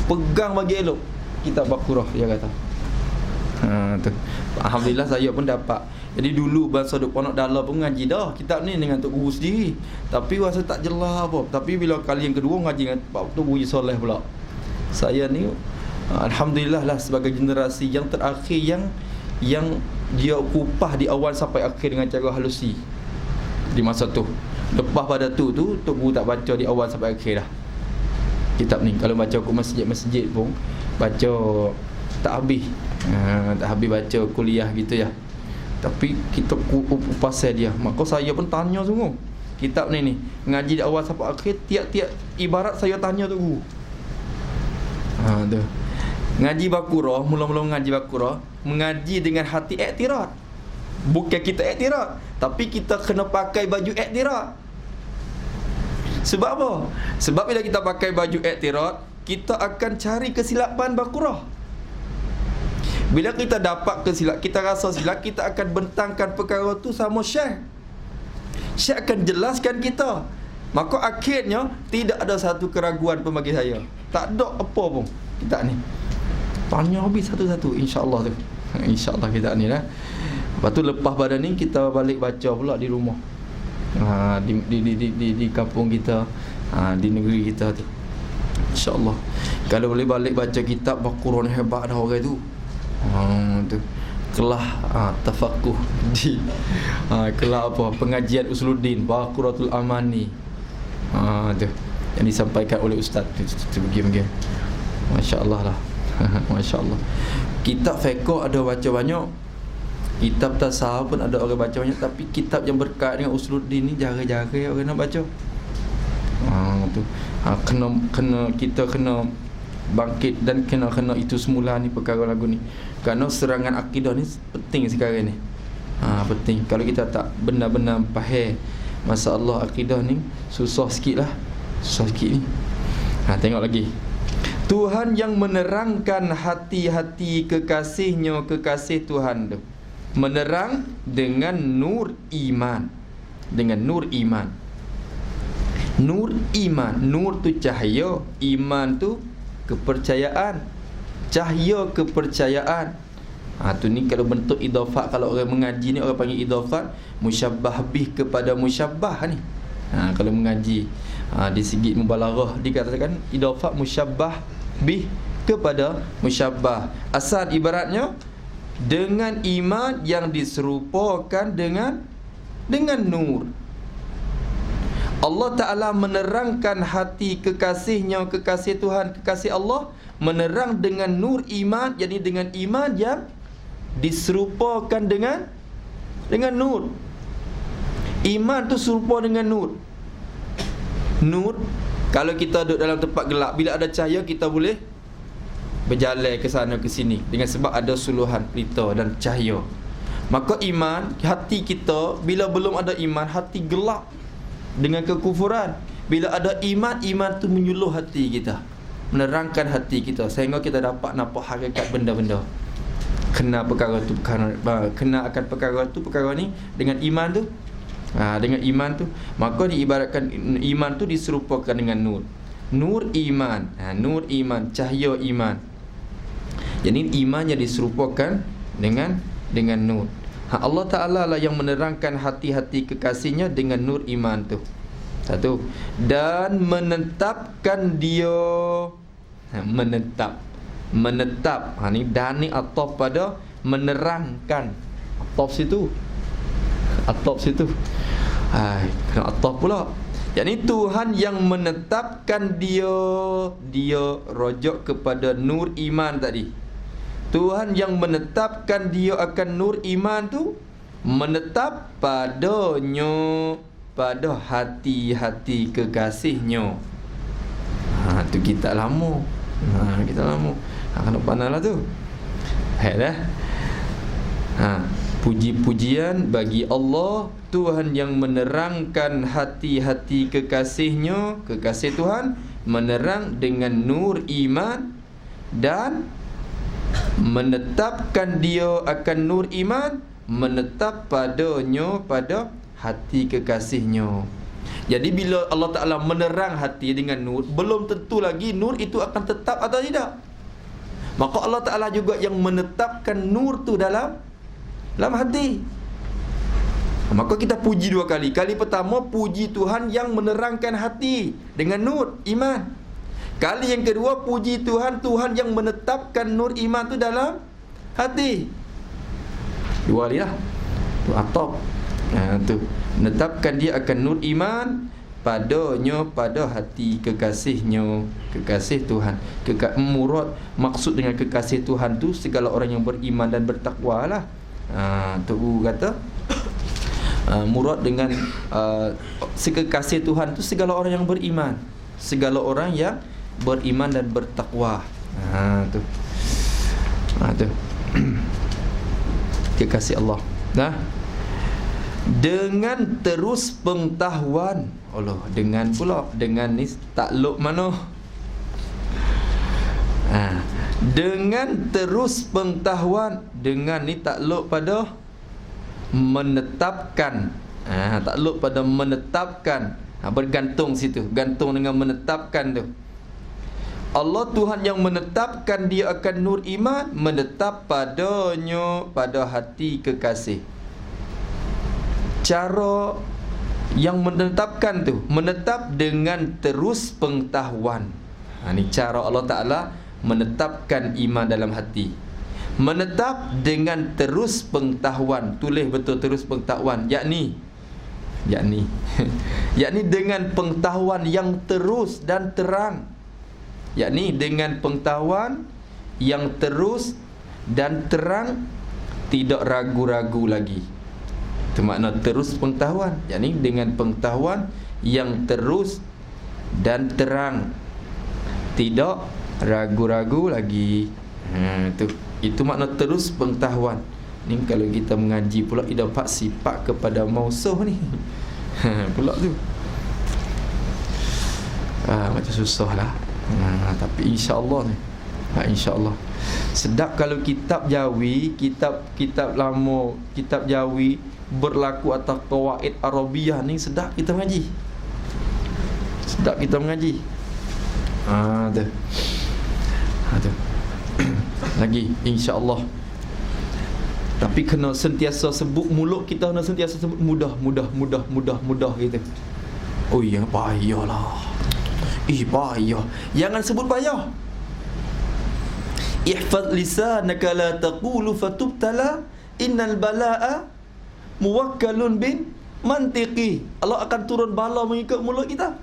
Pegang bagi elok kitab Baqarah, dia kata. Tu. Alhamdulillah saya pun dapat. Jadi dulu bangsa duk ponok dalam pun ngaji dah kitab ni dengan Tok Guru sendiri. Tapi rasa tak jelas apa. Tapi bila kali yang kedua ngaji dengan Tok Guru Soleh pula. Saya ni alhamdulillah lah sebagai generasi yang terakhir yang dia kupah di awal sampai akhir dengan cara halusi di masa tu. Lepas pada tu Tok Guru tak baca di awal sampai akhir dah kitab ni. Kalau baca kat masjid pun baca tak habis. Tak habis baca kuliah gitu ya. Tapi kita pasal dia. Maka saya pun tanya sungguh kitab ni ngaji di awal sampai akhir, tiap-tiap ibarat saya tanya tu guru. Tu. Ngaji Baqarah, mula-mula ngaji Baqarah, mengaji dengan hati iktirad. Bukan kita iktirad, tapi kita kena pakai baju iktirad. Sebab apa? Sebab bila kita pakai baju iktirad, kita akan cari kesilapan Baqarah. Bila kita dapat kesilap, kita rasa silap, kita akan bentangkan perkara tu sama Syekh. Syekh akan jelaskan kita. Maka akhirnya tidak ada satu keraguan pun bagi saya. Tak ada apa pun kitab ni. Tanya habis satu-satu, insya-Allah tu. Insya-Allah kitab ni lah. Lepas tu lepas pada ni kita balik baca pula di rumah. Di kampung kita, di negeri kita tu. Insya-Allah. Kalau boleh balik baca kitab Baqarah ni hebat dah orang tu. Tu kelah tafakuh di kelah apa pengajian Usuluddin Baqaratul Amani tu yang disampaikan oleh ustaz tu begini. Masya-Allah lah. Masya-Allah. Kitab fiqh ada baca banyak, kitab tasawuf pun ada orang baca banyak, tapi kitab yang berkait dengan Usuluddin ni jarang-jarang orang nak baca. Tu kena kita kena bangkit dan kena itu semula ni perkara lagu ni. Kerana serangan akidah ni penting sekarang ni. Penting. Kalau kita tak benar-benar faham masalah akidah ni, susah sikit lah. Susah sikit ni. Tengok lagi. Tuhan yang menerangkan hati-hati kekasihnya, kekasih Tuhan tu. Menerang dengan nur iman. Dengan nur iman. Nur iman. Nur tu cahaya, iman tu kepercayaan. Cahaya kepercayaan. Tu ni kalau bentuk idafat, kalau orang mengaji ni orang panggil idafat musyabbah bih kepada musyabbah ni. Kalau mengaji di segi mubalaghah dikatakan idafat musyabbah bih kepada musyabbah. Asal ibaratnya dengan iman yang diserupakan dengan nur. Allah Ta'ala menerangkan hati kekasihnya, kekasih Tuhan, kekasih Allah, menerang dengan nur iman. Jadi dengan iman yang diserupakan dengan nur. Iman tu serupa dengan nur. Nur, kalau kita duduk dalam tempat gelap, bila ada cahaya kita boleh berjalan ke sana ke sini, dengan sebab ada suluhan pelita dan cahaya. Maka iman, hati kita, bila belum ada iman, hati gelap dengan kekufuran. Bila ada iman, iman tu menyuluh hati kita, menerangkan hati kita, sehingga kita dapat nampak hakikat benda-benda. Kena perkara tu, kena akan perkara tu, perkara ni dengan iman tu. Dengan iman tu, maka diibaratkan iman tu diserupakan dengan nur. Nur iman, nur iman, cahaya iman. Jadi iman yang diserupakan dengan nur. Allah Ta'ala lah yang menerangkan hati-hati kekasihnya dengan nur iman tu. Satu. Dan menetapkan dia, menetap. Ni dan ni ataf pada menerangkan. Ataf situ. Kena ataf pula. Yakni Tuhan yang menetapkan dia rojok kepada nur iman tadi. Tuhan yang menetapkan dia akan nur iman tu, menetap padanya, pada hati-hati kekasihnya. Tu kita lama. Kena pandang lah tu. Dah. Puji-pujian bagi Allah, Tuhan yang menerangkan hati-hati kekasihnya, kekasih Tuhan, menerang dengan nur iman dan menetapkan dia akan nur iman, menetap padanya, pada hati kekasihnya. Jadi bila Allah Ta'ala menerang hati dengan nur, belum tentu lagi nur itu akan tetap atau tidak. Maka Allah Ta'ala juga yang menetapkan nur tu dalam hati. Maka kita puji dua kali. Kali pertama, puji Tuhan yang menerangkan hati dengan nur iman. Kali yang kedua, puji Tuhan yang menetapkan nur iman tu dalam hati. Dua kali lah. Tu atap. Tu menetapkan dia akan nur iman padanya, pada hati kekasihnya, kekasih Tuhan. Murad, maksud dengan kekasih Tuhan tu segala orang yang beriman dan bertakwa lah. Tu kata murad dengan kekasih Tuhan tu segala orang yang beriman, segala orang yang beriman dan bertakwa. Tu kekasih Allah. Dengan terus pengetahuan Allah, dengan pula, dengan ni takluk mana? Dengan terus pengetahuan, dengan ni takluk pada menetapkan. Takluk pada menetapkan. Bergantung situ, gantung dengan menetapkan tu. Allah Tuhan yang menetapkan dia akan nur iman, menetap padanya, pada hati kekasih. Cara yang menetapkan tu, menetap dengan terus pengetahuan. Ni cara Allah Ta'ala menetapkan iman dalam hati. Menetap dengan terus pengetahuan. Tulis betul terus pengetahuan. Yakni dengan pengetahuan yang terus dan terang. Yakni dengan pengetahuan yang terus dan terang, tidak ragu-ragu lagi. Itu makna terus pengetahuan. Yakni dengan pengetahuan yang terus dan terang, tidak ragu-ragu lagi. Itu makna terus pengetahuan. Ni kalau kita mengaji pula dapat sifat kepada mausuh ni. Pula tu. Macam susah lah. Tapi insya-Allah ni. Insya-Allah. Sedap kalau kitab Jawi, kitab lama, kitab Jawi berlaku atas qawaid Arabiah ni, sedap kita mengaji. Sedap kita mengaji. Tu. Lagi insya-Allah. Tapi kena sentiasa sebut, mulut kita kena sentiasa sebut mudah gitu. Oh ya, payahlah. Payah. Jangan sebut payah. Ihfaz lisanaka la taqulu fatubtala innal balaa muwakkalun bin mantiqi. Allah akan turun bala mengikut mulut kita.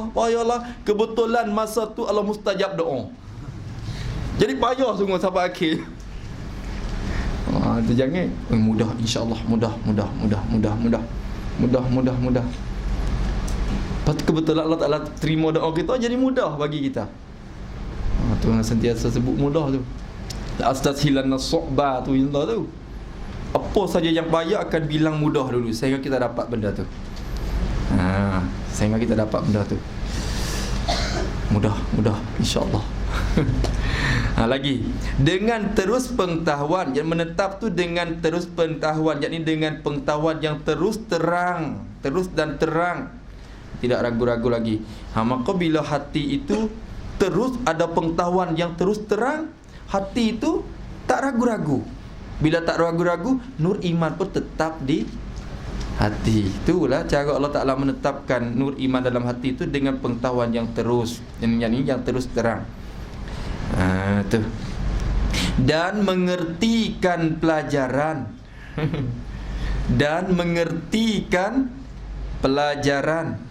Payahlah. Kebetulan masa tu Allah mustajab doa. Jadi payah sungguh sampai akhir. Tu jangan. Mudah, insya-Allah, mudah. Lepas kebetulan Allah Ta'ala terima doa kita, jadi mudah bagi kita. Tu yang sentiasa sebut mudah tu. Astazhilan as-su'ba tu Allah tu. Apa saja yang payah akan bilang mudah dulu sehingga kita dapat benda tu. Sehingga kita dapat benda tu. Mudah, insya-Allah. Lagi dengan terus pengetahuan yang menetap tu, dengan terus pengetahuan, yakni dengan pengetahuan yang terus terang, terus dan terang, tidak ragu-ragu lagi. Maka bila hati itu terus ada pengetahuan yang terus terang, hati itu tak ragu-ragu. Bila tak ragu-ragu, nur iman pun tetap di hati. Itulah cara Allah Ta'ala menetapkan nur iman dalam hati itu dengan pengetahuan yang terus, yang terus terang. Tu. Dan mengertikan pelajaran. Dan mengertikan pelajaran.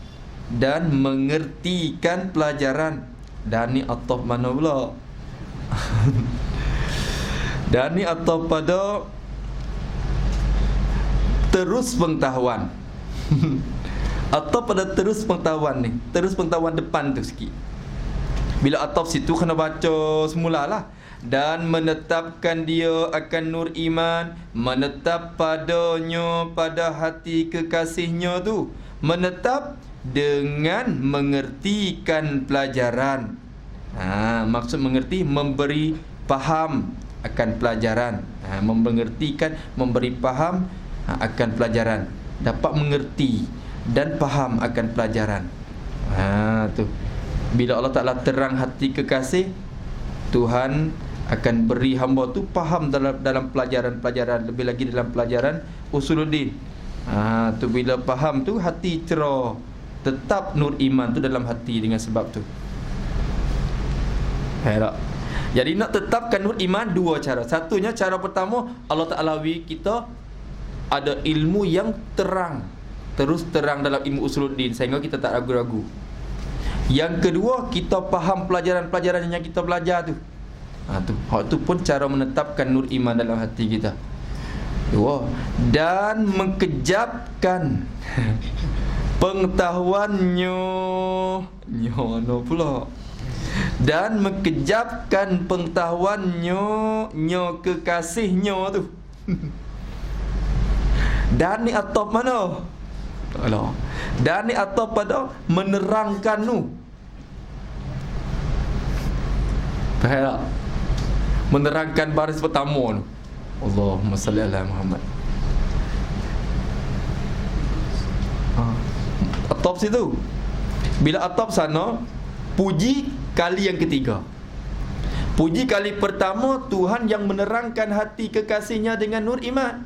Dan mengertikan pelajaran. Dan ni ataf mana pula? Dan ni ataf pada terus pengetahuan. Atau pada terus pengetahuan ni. Terus pengetahuan depan tu sikit. Bila ataf situ kena baca semulalah. Dan menetapkan dia akan nur iman, menetap padanya, pada hati kekasihnya tu. Menetap dengan mengertikan pelajaran. Maksud mengerti, memberi faham akan pelajaran. Mengertikan, memberi faham akan pelajaran. Dapat mengerti dan faham akan pelajaran. Tu. Bila Allah Ta'ala terang hati kekasih, Tuhan akan beri hamba tu faham dalam pelajaran-pelajaran, lebih lagi dalam pelajaran usuluddin. Tu bila faham tu hati cerah, tetap nur iman tu dalam hati dengan sebab tu. Jadi nak tetapkan nur iman dua cara. Satunya, cara pertama, Allah Ta'ala kita ada ilmu yang terang, terus terang dalam ilmu usuluddin sehingga kita tak ragu-ragu. Yang kedua, kita faham pelajaran-pelajaran yang kita belajar tu. Tu pun cara menetapkan nur iman dalam hati kita. Dua. Dan mengkejapkan pengetahuannya. Nyono pula. Dan mengkejapkan pengetahuannya, kekasihnya tu. Dan ni atap mana? Allah. Dan ni atap pada menerangkan tu. Faham? Menerangkan baris pertama tu. Allahumma salli ala Muhammad. Atap situ. Bila atap sana, puji kali yang ketiga. Puji kali pertama, Tuhan yang menerangkan hati kekasihnya dengan nur iman.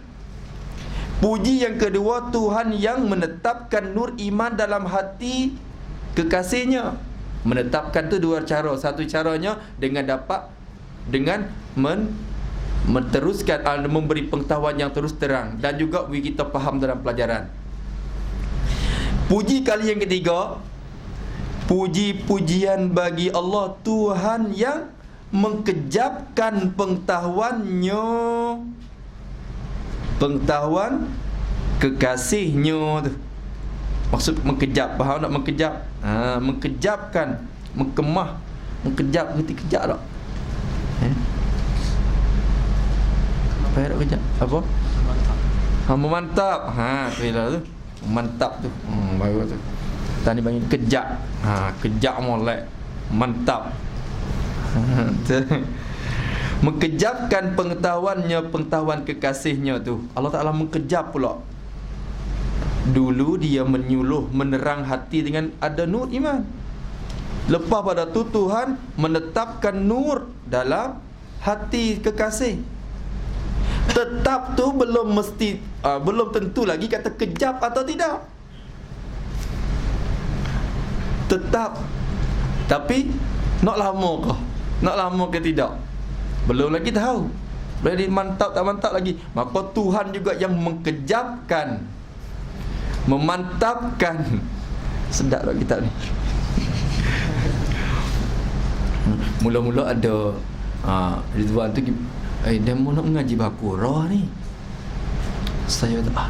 Puji yang kedua, Tuhan yang menetapkan nur iman dalam hati kekasihnya. Menetapkan tu dua cara. Satu caranya dengan meneruskan, memberi pengetahuan yang terus terang, dan juga bagi kita faham dalam pelajaran. Puji kali yang ketiga, puji-pujian bagi Allah, Tuhan yang mengkejapkan pengetahuannya, pengetahuan kekasihnya tu. Maksud mengkejap, faham tak mengkejap? Mengkejapkan, mengkemah, mengkejap, ngerti kejap tak? Apa yang nak kejap? Apa? Memantap. Tu lah tu. Mantap tu. Baru tu. Tadi panggil kejap. Kejap molek. Mantap. Mengkejapkan pengetahuannya, pengetahuan kekasihnya tu. Allah Ta'ala mengkejap pula. Dulu dia menyuluh, menerang hati dengan ada nur iman. Lepas pada tu Tuhan menetapkan nur dalam hati kekasih. Tetap tu belum mesti, belum tentu lagi kata kejap atau tidak. Tetap. Tapi nak lama ke? Nak lama ke tidak? belum lagi tahu. Berarti mantap tak mantap lagi. Maka Tuhan juga yang mengkejapkan, memantapkan. Sedap tak kitab ni. Mula-mula ada Ridwan tu dia mau nak mengaji Baqarah ni. Saya tak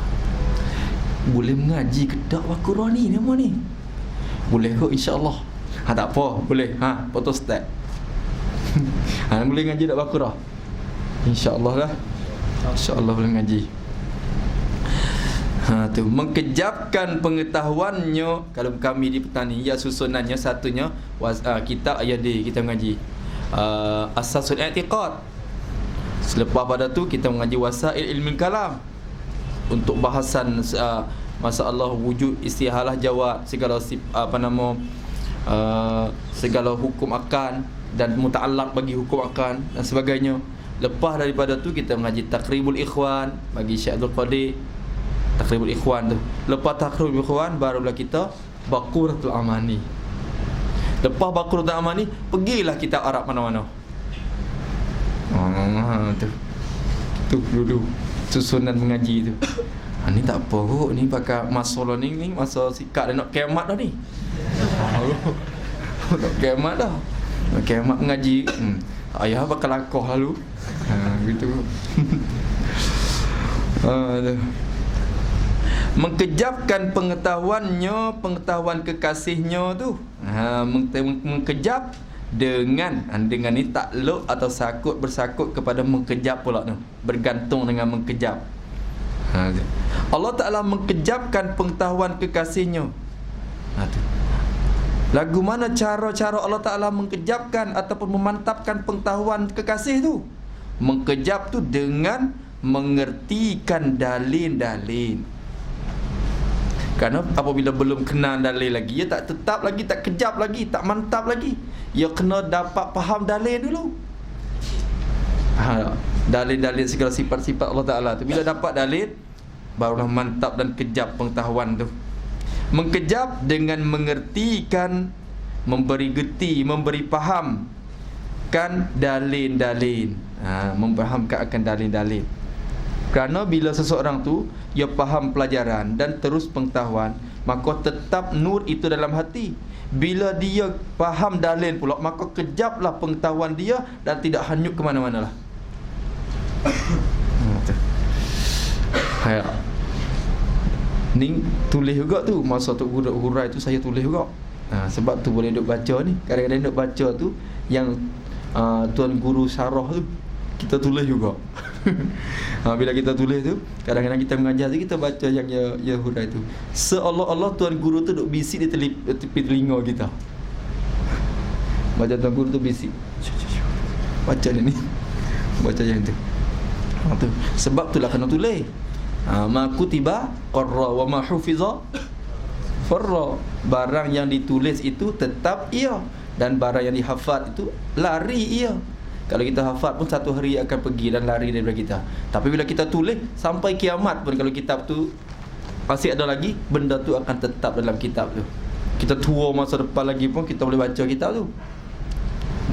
boleh mengaji ke tak Baqarah ni dia mau ni. Boleh ke insya-Allah. Tak apa, boleh. Foto start. Boleh ngaji tak Baqarah? InsyaAllah lah. InsyaAllah boleh ngaji. Tu mengkejapkan pengetahuannya. Kalau kami di petani, ya susunannya satunya kitab ayadi kita mengaji Asasul I'tiqad. Selepas pada tu kita mengaji Wasail Ilmi Kalam untuk bahasan masalah wujud, istihalah, jawab, segala segala hukum akan dan muta'allaq bagi hukum akan dan sebagainya. Lepas daripada tu kita mengaji Taqribul Ikhwan bagi Syekh Abdul Qadir. Taqribul Ikhwan tu. Lepas Taqribul Ikhwan barulah kita Baquratul Amani. Lepas Baquratul Amani pergilah kitab Arab mana-mana. Tu dulu susunan mengaji tu. Ni tak apa kot, ni pakai masalah ni masa sikat dah nak kiamat dah ni. Nak kiamat dah. Nak kiamat mengaji. Ayah bakal lakoh lalu. Gitu. Mengkejapkan pengetahuannya, pengetahuan kekasihnya tu. Mengkejap dengan ni takluk atau sakut bersakut kepada mengkejap pula tu. Bergantung dengan mengkejap. Allah Ta'ala mengkejapkan pengetahuan kekasihnya. Tu. Lagu mana cara-cara Allah Ta'ala mengkejapkan ataupun memantapkan pengetahuan kekasih tu? Mengkejap tu dengan mengertikan dalil-dalil. Kerana apabila belum kenal dalil lagi, ia tak tetap lagi, tak kejap lagi, tak mantap lagi. Ia kena dapat faham dalil dulu. Dalil-dalil segala sifat-sifat Allah Ta'ala tu. Bila dapat dalil, barulah mantap dan kejap pengetahuan tu. Mengkejap dengan mengertikan, memberi geti, memberi faham kan dalil-dalil. Memfahamkan akan dalil-dalil. Kerana bila seseorang tu ia faham pelajaran dan terus pengetahuan, maka tetap nur itu dalam hati. Bila dia faham dalil pula, maka kejaplah pengetahuan dia dan tidak hanyut ke mana-mana lah. Ni tulis juga tu. Masa tu hurai tu saya tulis juga. Sebab tu boleh duk baca ni. Kadang-kadang duk baca tu yang tuan guru syarah tu kita tulis juga. Bila kita tulis tu, kadang-kadang kita mengajar tu kita baca yang ya hurai tu. Seolah-olah tuan guru tu duk bisik di tepi telinga kita. Baca tuan guru tu bisik. Baca ni. Baca yang tu. Tu. Sebab itulah kena tulis. Ma kutiba qarra wa ma hufiza farra. Barang yang ditulis itu tetap ia, dan barang yang dihafal itu lari ia. Kalau kita hafal pun satu hari akan pergi dan lari daripada kita. Tapi bila kita tulis sampai kiamat pun, kalau kitab tu masih ada lagi, benda tu akan tetap dalam kitab tu. Kita tua masa depan lagi pun kita boleh baca kitab tu.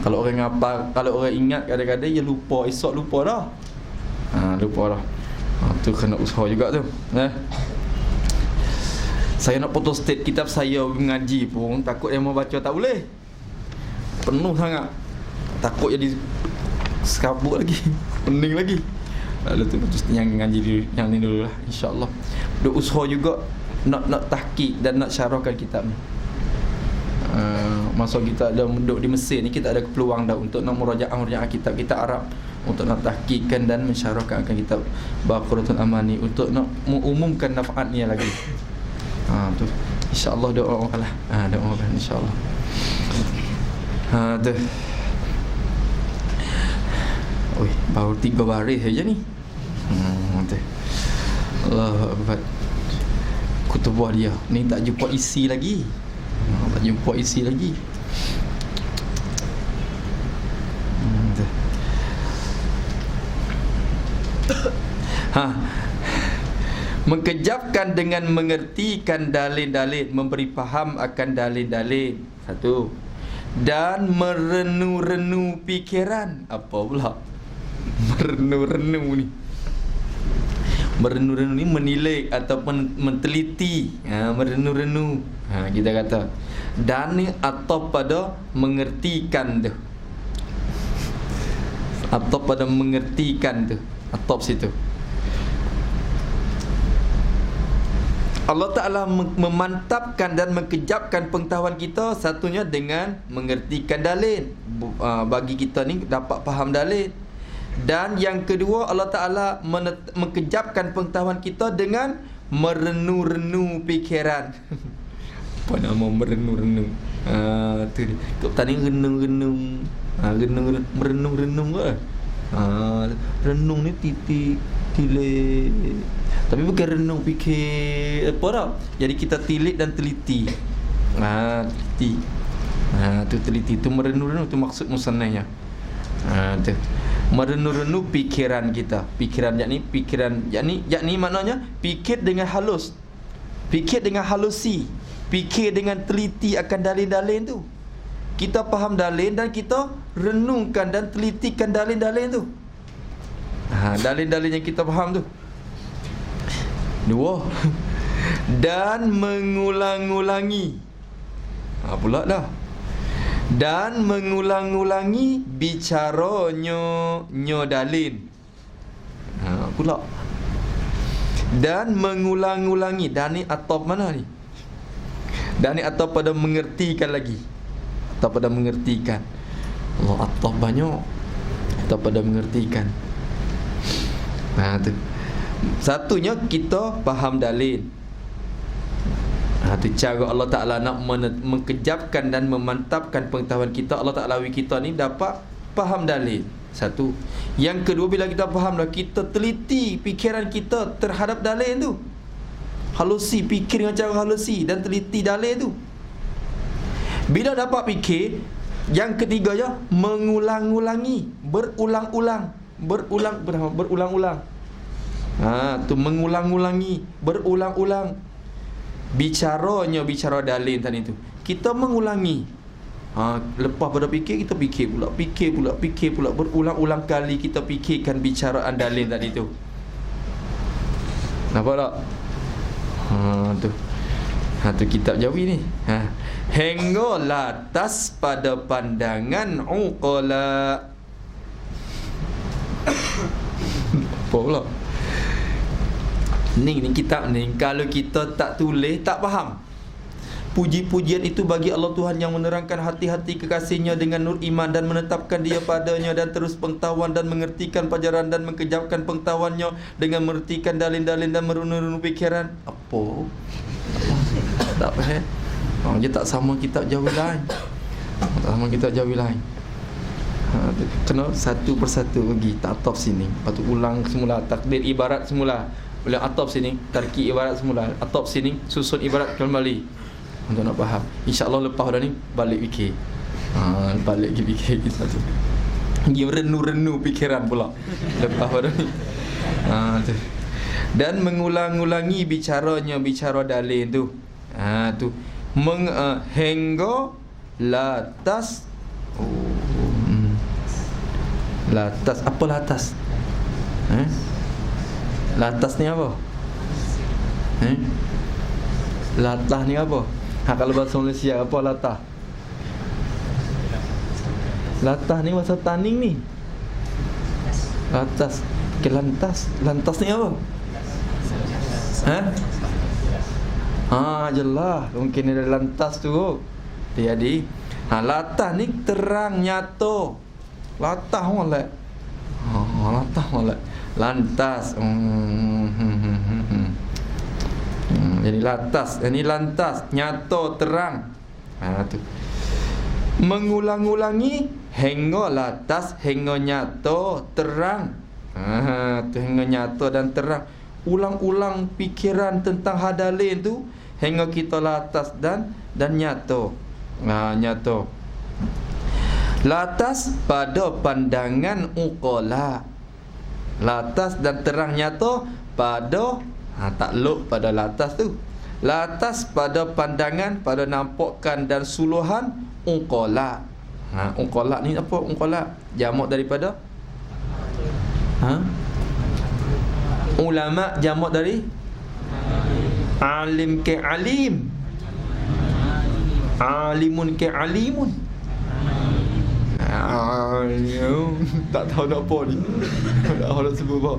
Kalau orang ngapal, kalau orang ingat, kadang-kadang dia lupa, esok lupa dah. Lupa dah. Tu kena usaha juga tu. Saya nak foto state kitab saya mengaji pun takut yang mau baca tak boleh. Penuh sangat. Takut jadi sekabut lagi, pening lagi. Lalu tu yang ngaji yang ni dululah, insya-Allah. Duk usaha juga nak tahqiq dan nak syarahkan kitab ni. Masa kita ada duduk di Mesir ni, kita ada peluang dah untuk nak murajaah kitab-kitab Arab, untuk nak tahqiqkan dan mensyarahkan kitab Baqaratul Amani, untuk nak mengumumkan nafaatnya lagi. Tu insya-Allah doakanlah. Doakan insya-Allah. Tu. Oi, baru 3 baris saja ni. Tu. Allahu Akbar. Kutubah dia ni tak jumpa isi lagi. Tak jumpa isi lagi. Mengkejapkan dengan mengertikan dalil-dalil, memberi faham akan dalil-dalil. Satu. Dan merenu-renu fikiran. Apa pula? Merenung-renung ni. Merenung-renung ni menilik ataupun menteliti. Merenung-renung. Kita kata. Dan ni atau pada mengertikan tu. Atau pada mengertikan tu. Atau situ. Allah Ta'ala memantapkan dan mengkejapkan pengetahuan kita. Satunya dengan mengertikan dalil. Bagi kita ni dapat faham dalil. Dan yang kedua, Allah Ta'ala mengkejapkan pengetahuan kita dengan merenung-renung fikiran. Apa nama merenung-renung? Tu dia. Kat tadi renung-renung. Merenung-renung ke? Renung ni titik, tilik. Tapi bukan renung fikir apa tau. Jadi kita tilik dan teliti. Teliti. Tu teliti. Tu merenung-renung. Tu maksud musannahnya. Tu merenung-renung fikiran kita. Fikiran yakni maknanya fikir dengan halus. Fikir dengan halusi. Fikir dengan teliti akan dalil-dalil tu. Kita faham dalil dan kita renungkan dan telitikan dalil-dalil tu. Dalil-dalil yang kita faham tu. Dua. Dan mengulang-ulangi. Pula dah. Dan mengulang-ulangi bicaranya dalil. Pula. Dan mengulang-ulangi. Dan ni atau mana ni? Dan ni atau pada mengertikan lagi. Atau pada mengertikan. Allah atau banyak. Atau pada mengertikan. Tu. Satunya kita faham dalil. Tu cara Allah Ta'ala nak mengkejapkan dan memantapkan pengetahuan kita. Allah Ta'ala kita ni dapat faham dalil. Satu. Yang kedua, bila kita faham dah, kita teliti fikiran kita terhadap dalil tu. Halusi, fikir dengan cara halusi dan teliti dalil tu. Bila dapat fikir, yang ketiga je mengulang-ulangi, berulang-ulang. Berulang-ulang. Tu mengulang-ulangi, berulang-ulang. Bicara dalil tadi tu. Kita mengulangi. Lepas pada fikir, kita fikir pula. Berulang-ulang kali kita fikirkan bicaraan dalil tadi tu. Nampak tak? Tu kitab Jawi ni. Hingga latas pada pandangan uqala. Apa pula? Ni kitab ni kalau kita tak tulis tak faham. Puji-pujian itu bagi Allah Tuhan yang menerangkan hati-hati kekasihnya dengan nur iman dan menetapkan dia padanya dan terus pengetahuan dan mengertikan pelajaran dan mengkejapkan pengetahuannya dengan mengertikan dalil-dalil dan merenung-renung fikiran. Apa? Tak faham. Dia tak sama kitab Jawi lain. Tak sama kitab Jawi lain. Kena satu persatu pergi ta'ataf sini. Lepas tu ulang semula takdir ibarat semula. Ulang ataf sini, tarkib ibarat semula. Ataf sini, susun ibarat kembali. Untuk nak faham. InsyaAllah lepas dah ni balik fikir. Balik pergi fikir kita tu. Pergi renung-renung fikiran pula. Lepas dah ni. Tu. Dan mengulang-ulangi bicara dalil tu. Tu. Hingga latas. Latas. Apa latas? Latas ni apa? Latah ni apa? Kalau bahasa Malaysia apa latah? Latah ni bahasa taning ni. Latas. Lantas. Lantas ni apa? Jelas. Mungkin ada lantas tu. Jadi, latah ni terang nyata. Latah molek. Latah molek. Lantas. Jadi latas. Ini lantas, nyata, terang. Tu. Mengulang-ulangi hingga latas, hingga nyata, terang. Tu hingga nyata dan terang. Ulang-ulang fikiran tentang hadalin tu hingga kita latas dan nyata. Nyata. Latas pada pandangan uqala. Latas dan terang nyata pada takluk pada latas tu. Latas pada pandangan, pada nampakkan dan suluhan uqala. Uqala ni apa? Uqala jamak daripada Ulama jamak dari alim ke alim, alimun ke alimun. Tak tahu nak apa ni. Tak tahu nak sebut apa.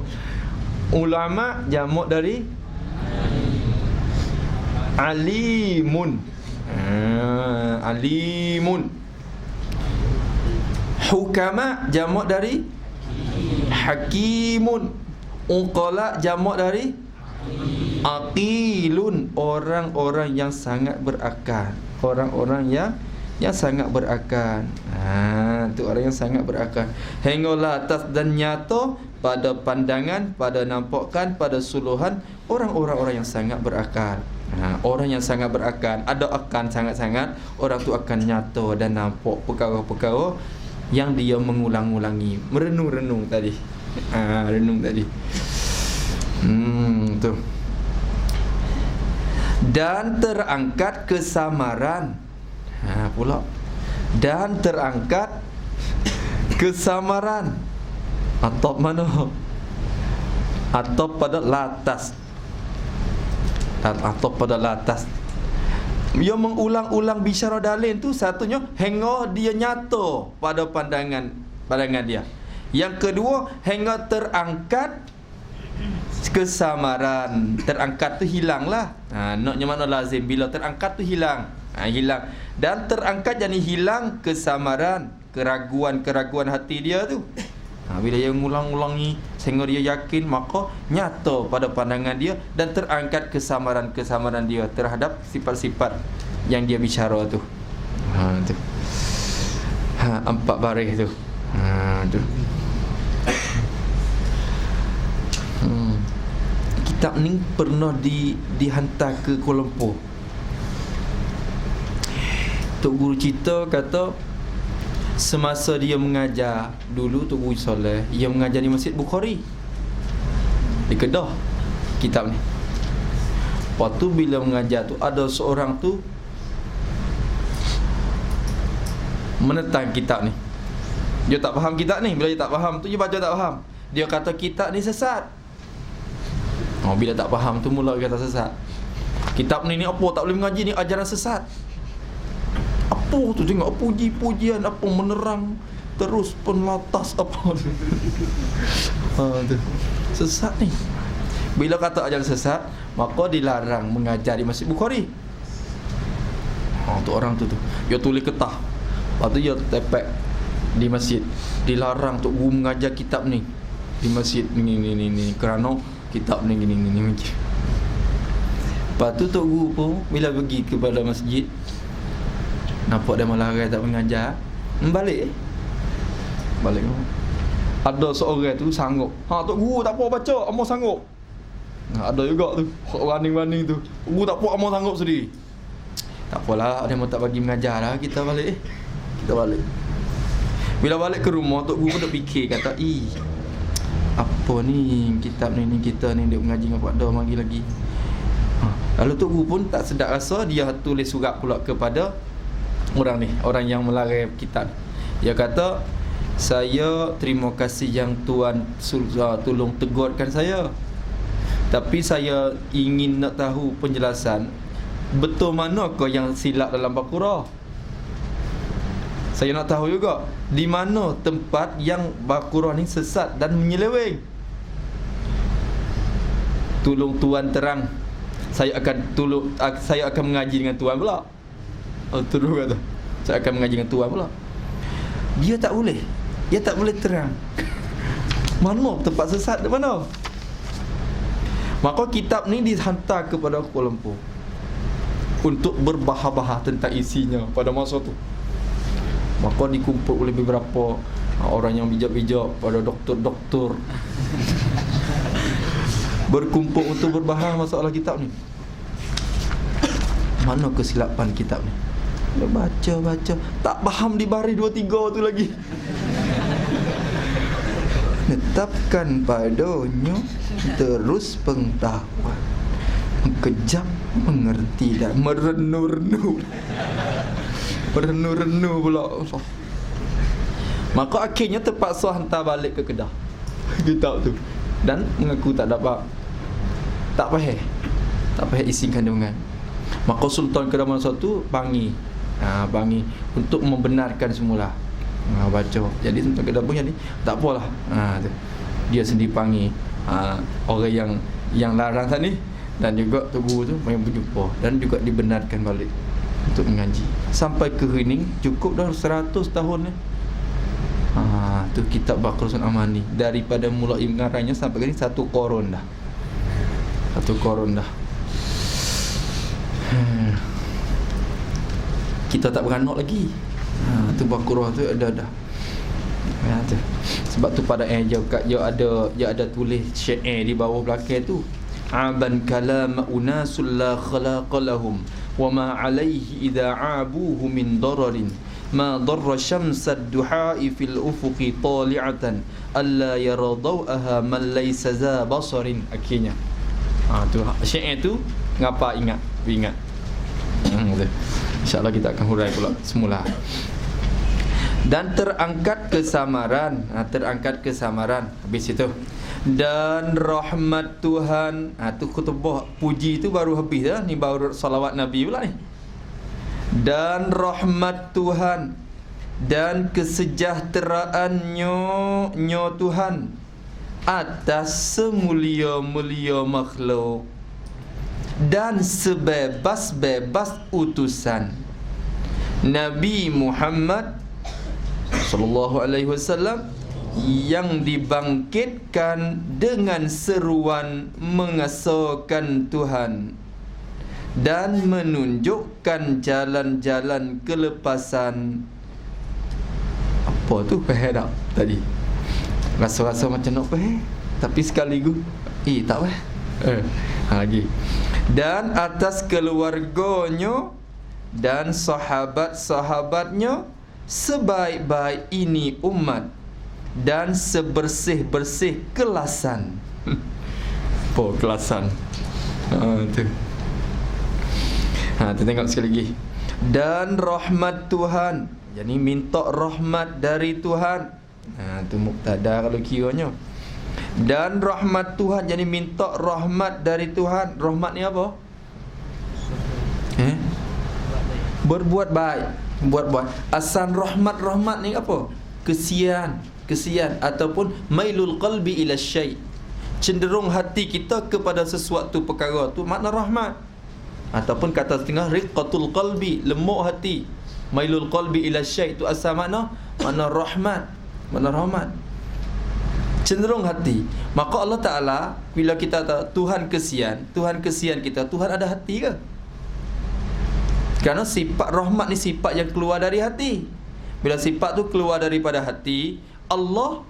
Ulama jamak dari alimun. Alimun. Hukama jamak dari hakimun. Uqala jamak dari aqilun. Orang-orang yang sangat berakal. Orang-orang yang sangat berakal. Tu orang yang sangat berakal. Hingga latas dan nyata pada pandangan, pada nampakkan, pada suluhan orang-orang yang sangat berakal. Orang yang sangat berakal, ada akan sangat-sangat, orang tu akan nyata dan nampak perkara-perkara yang dia mengulang-ulangi, merenung-renung tadi. Renung tadi. Tu. Dan terangkat kesamaran. Pula. Dan terangkat kesamaran. Atau mana? Atau pada latas. Atau pada latas. Dia mengulang-ulang bisyara dalil tu, satunya hingga dia nyata pada pandangan dia. Yang kedua, hingga terangkat kesamaran. Terangkat tu hilanglah. Naknya mana lazim, bila terangkat tu hilang. Hilang. Dan terangkat jadi hilang kesamaran, keraguan-keraguan hati dia tu. Bila dia mengulang-ulangi sehingga dia yakin, maka nyata pada pandangan dia dan terangkat kesamaran-kesamaran dia terhadap sifat-sifat yang dia bicara tu. Tu. 4 baris tu. Tu. Kitab ni pernah dihantar ke Kuala Lumpur. Tok Guru cerita kata semasa dia mengajar dulu, Tok Guru Soleh, dia mengajar di Masjid Bukhari di Kedah kitab ni. Lepas tu bila mengajar tu, ada seorang tu menentang kitab ni. Dia tak faham kitab ni. Bila dia tak faham tu, dia baca tak faham. Dia kata kitab ni sesat. Bila tak faham tu mula dia kata sesat. Kitab ni apa tak boleh mengaji, ni ajaran sesat. Apa tu, tengok puji-pujian, apa menerang terus penlatas apa tu. Tu sesat ni. Bila kata ajaran sesat, maka dilarang mengajar di Masjid Bukhari. Tu orang tu dia tulis ketah. Lepas tu dia tepek di masjid, dilarang Tok Guru mengajar kitab ni di masjid ni kerana kitab ni gini. Lepas tu Tok Guru pun bila pergi kepada masjid, nampak dia melarang tak mengajar, balik. Ada seorang tu sanggup. Tok Guru tak apa baca, amo sanggup. Ada juga tu running tu. Tok Guru tak apa, amo sanggup sendiri. Tak apalah, dia mau tak bagi mengajar lah, kita balik. Bila balik ke rumah, Tok Guru pun dah fikir, kata, apa ni kitab ni kita ni dia mengaji dengan Pak Dah lagi. Lalu Tok Guru pun tak sedap rasa, dia tulis surat pula kepada orang ni, orang yang melarang kitab. Dia kata, saya terima kasih yang Tuan tolong tegurkan saya, tapi saya ingin nak tahu penjelasan betul manakah yang silap dalam Baqarah. Saya nak tahu juga di mana tempat yang Baqarah ni sesat dan menyeleweng. Tolong Tuan terang. Saya akan mengaji dengan Tuan pula. Terus kata, saya akan mengaji dengan Tuan pula. Dia tak boleh terang. Mana tempat sesat di mana? Maka kitab ni dihantar kepada Kuala Lumpur untuk berbahas-bahas tentang isinya pada masa tu. Maka dikumpul oleh beberapa orang yang bijak-bijak, pada doktor-doktor berkumpul untuk berbahas masalah kitab ni. Mana kesilapan kitab ni? Dia baca, tak faham di baris 2-3 tu lagi. Netapkan padanya terus pengetahuan, kejap mengerti dan merenung-renung pula. Maka akhirnya terpaksa hantar balik ke Kedah. kitab tu. Dan mengaku tak dapat, tak faham isi kandungan. Maka Sultan Kedamaian satu panggil untuk membenarkan semula. Baca. Jadi Sultan Kedamaian jadi tak apalah. Tu. Dia sendiri panggil orang yang larang tadi, dan juga tu guru tu yang berjumpa dan juga dibenarkan balik untuk mengaji. Sampai ke hening cukup dah 100 tahun ni. Tu kitab Baqaratul Amani daripada mulai mengarangnya sampai kini 1 koron dah. 1 koron dah. Kita tak beranak lagi. Tu Baqarah tu ada dah. Tu. Sebab tu pada dia ada tulis syair di bawah belakang tu. Aban kalam unasul la khalaqa lahum wa ma alayhi idza abuhu min dararin ma darra syamsad duha'i fil ufuqi tali'atan alla yara daw'aha man laysa za basarin. Akhirnya tu syair tu ngapa ingat. InsyaAllah kita akan hurai pula semula. Dan terangkat kesamaran habis itu. Dan rahmat Tuhan, tu khutbah puji tu baru habis dah, ni baru salawat Nabi pula ni. Dan rahmat Tuhan dan kesejahteraannya Tuhan atas semulia-mulia makhluk dan sebebas-bebas utusan Nabi Muhammad sallallahu alaihi wasallam yang dibangkitkan dengan seruan mengesahkan Tuhan dan menunjukkan jalan-jalan kelepasan. Apa tu faham tak tadi? Rasa-rasa macam nak faham, tapi sekaligus tak faham. Lagi. Dan atas keluarganya dan sahabat-sahabatnya sebaik-baik ini umat dan sebersih-bersih kelasan. Apa kelasan? Tu. Tu tengok sekali lagi. Dan rahmat Tuhan, jadi minta rahmat dari Tuhan. Tu mubtada kalau kiranya. Dan rahmat Tuhan, jadi minta rahmat dari Tuhan. Rahmat ni apa? Berbuat baik. Buat asal rahmat ni apa? Kesian ataupun mailul qalbi ila syai', cenderung hati kita kepada sesuatu perkara tu makna rahmat. Ataupun kata setengah riqqatul qalbi, lemuk hati. Mailul qalbi ila syai' tu asal makna rahmat. Makna rahmat, cenderung hati. Maka Allah Ta'ala bila kita tahu Tuhan kesian kita, Tuhan ada hati ke? Kerana sifat rahmat ni sifat yang keluar dari hati. Bila sifat tu keluar daripada hati, Allah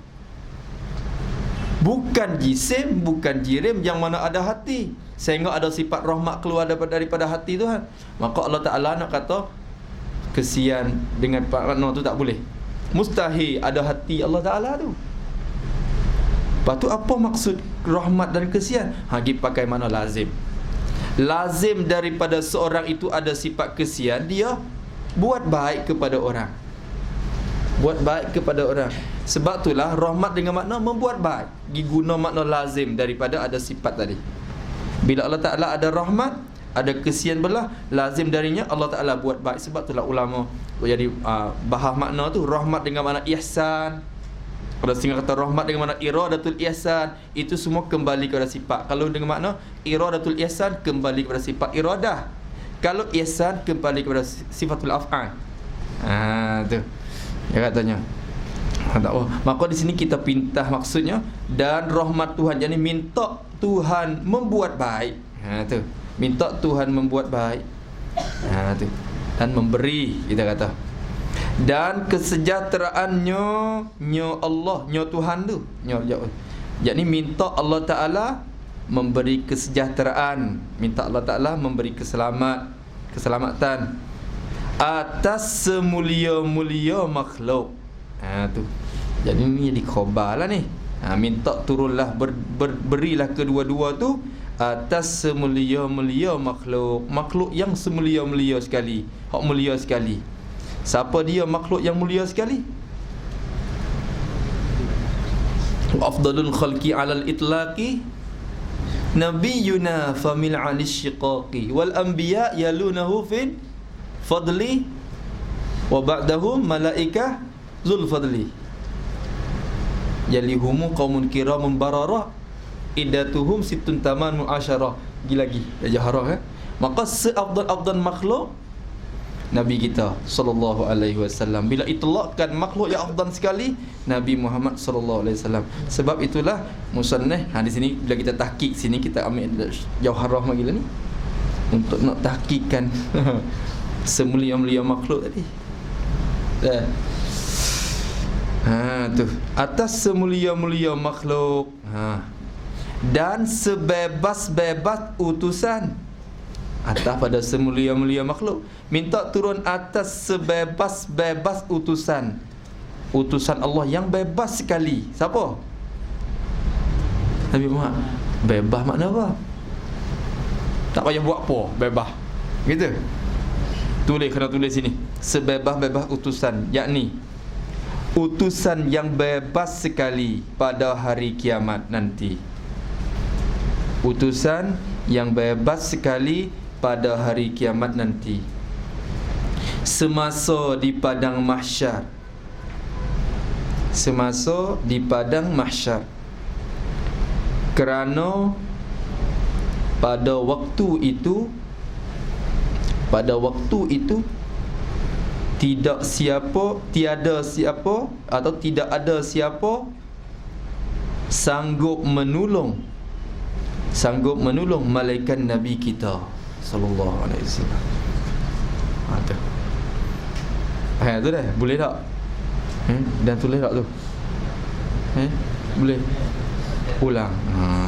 bukan jisim, bukan jirim yang mana ada hati, sehingga ada sifat rahmat keluar daripada hati Tuhan. Maka Allah Ta'ala nak kata kesian dengan makna tu tak boleh. Mustahil ada hati Allah Ta'ala tu. Lepas tu apa maksud rahmat dan kesian? Pergi pakai mana lazim. Lazim daripada seorang itu ada sifat kesian, dia buat baik kepada orang. Sebab itulah rahmat dengan makna membuat baik, diguna makna lazim daripada ada sifat tadi. Bila Allah Ta'ala ada rahmat, ada kesian belah, lazim darinya Allah Ta'ala buat baik. Sebab itulah ulama jadi bahas makna tu. Rahmat dengan makna ihsan, kalau setengah kata rahmat dengan makna iradatul ihsan, itu semua kembali kepada sifat. Kalau dengan makna iradatul ihsan, kembali kepada sifat iradah. Kalau ihsan, kembali kepada sifatul af'al. Tu dia katanya. Maka di sini kita pintah maksudnya dan rahmat Tuhan, jadi minta Tuhan membuat baik. Tu minta Tuhan membuat baik. Tu dan memberi, kita kata. Dan kesejahteraannya Allah, Tuhan tu, jadi minta Allah Ta'ala memberi kesejahteraan, minta Allah Ta'ala memberi keselamatan atas semulia-mulia makhluk. Tu. Jadi ni jadi khabar lah ni. Minta turunlah berilah kedua-dua tu atas semulia-mulia makhluk. Makhluk yang semulia-mulia sekali, hak mulia sekali. Siapa dia makhluk yang mulia sekali? afdalul khalqi 'alal itlaqi nabiyuna famil 'alis syiqaqi wal anbiya yalunahu fil fadli wa ba'dahum malaikah zul fadli yalihumu qaumun kiramun bararah iddatuhum sittun taman muasyarah. Lagi jaharah maka seafdal makhluk Nabi kita sallallahu alaihi wasallam. Bila itlaqkan makhluk yang afdal sekali Nabi Muhammad sallallahu alaihi wasallam. Sebab itulah musannaf di sini bila kita tahqiq sini kita ambil jauharah magila ni untuk nak tahqiqkan semulia-mulia makhluk tadi. Tu atas semulia-mulia makhluk. Dan sebebas-bebas utusan atas pada semulia-mulia makhluk. Minta turun atas sebebas-bebas utusan. Utusan Allah yang bebas sekali. Siapa? Nabi Muhammad. Bebas makna apa? Tak payah buat apa, bebas. Gitu. Tulis, kena tulis sini. Sebebas-bebas utusan, yakni utusan yang bebas sekali pada hari kiamat nanti. Utusan yang bebas sekali pada hari kiamat nanti. Semasa di padang mahsyar. Semasa di padang mahsyar. Kerana pada waktu itu tiada siapa atau tidak ada siapa sanggup menolong malaikat Nabi kita sallallahu alaihi wasallam. Tu dah boleh tak? Dan tulis tak tu? Boleh ulang.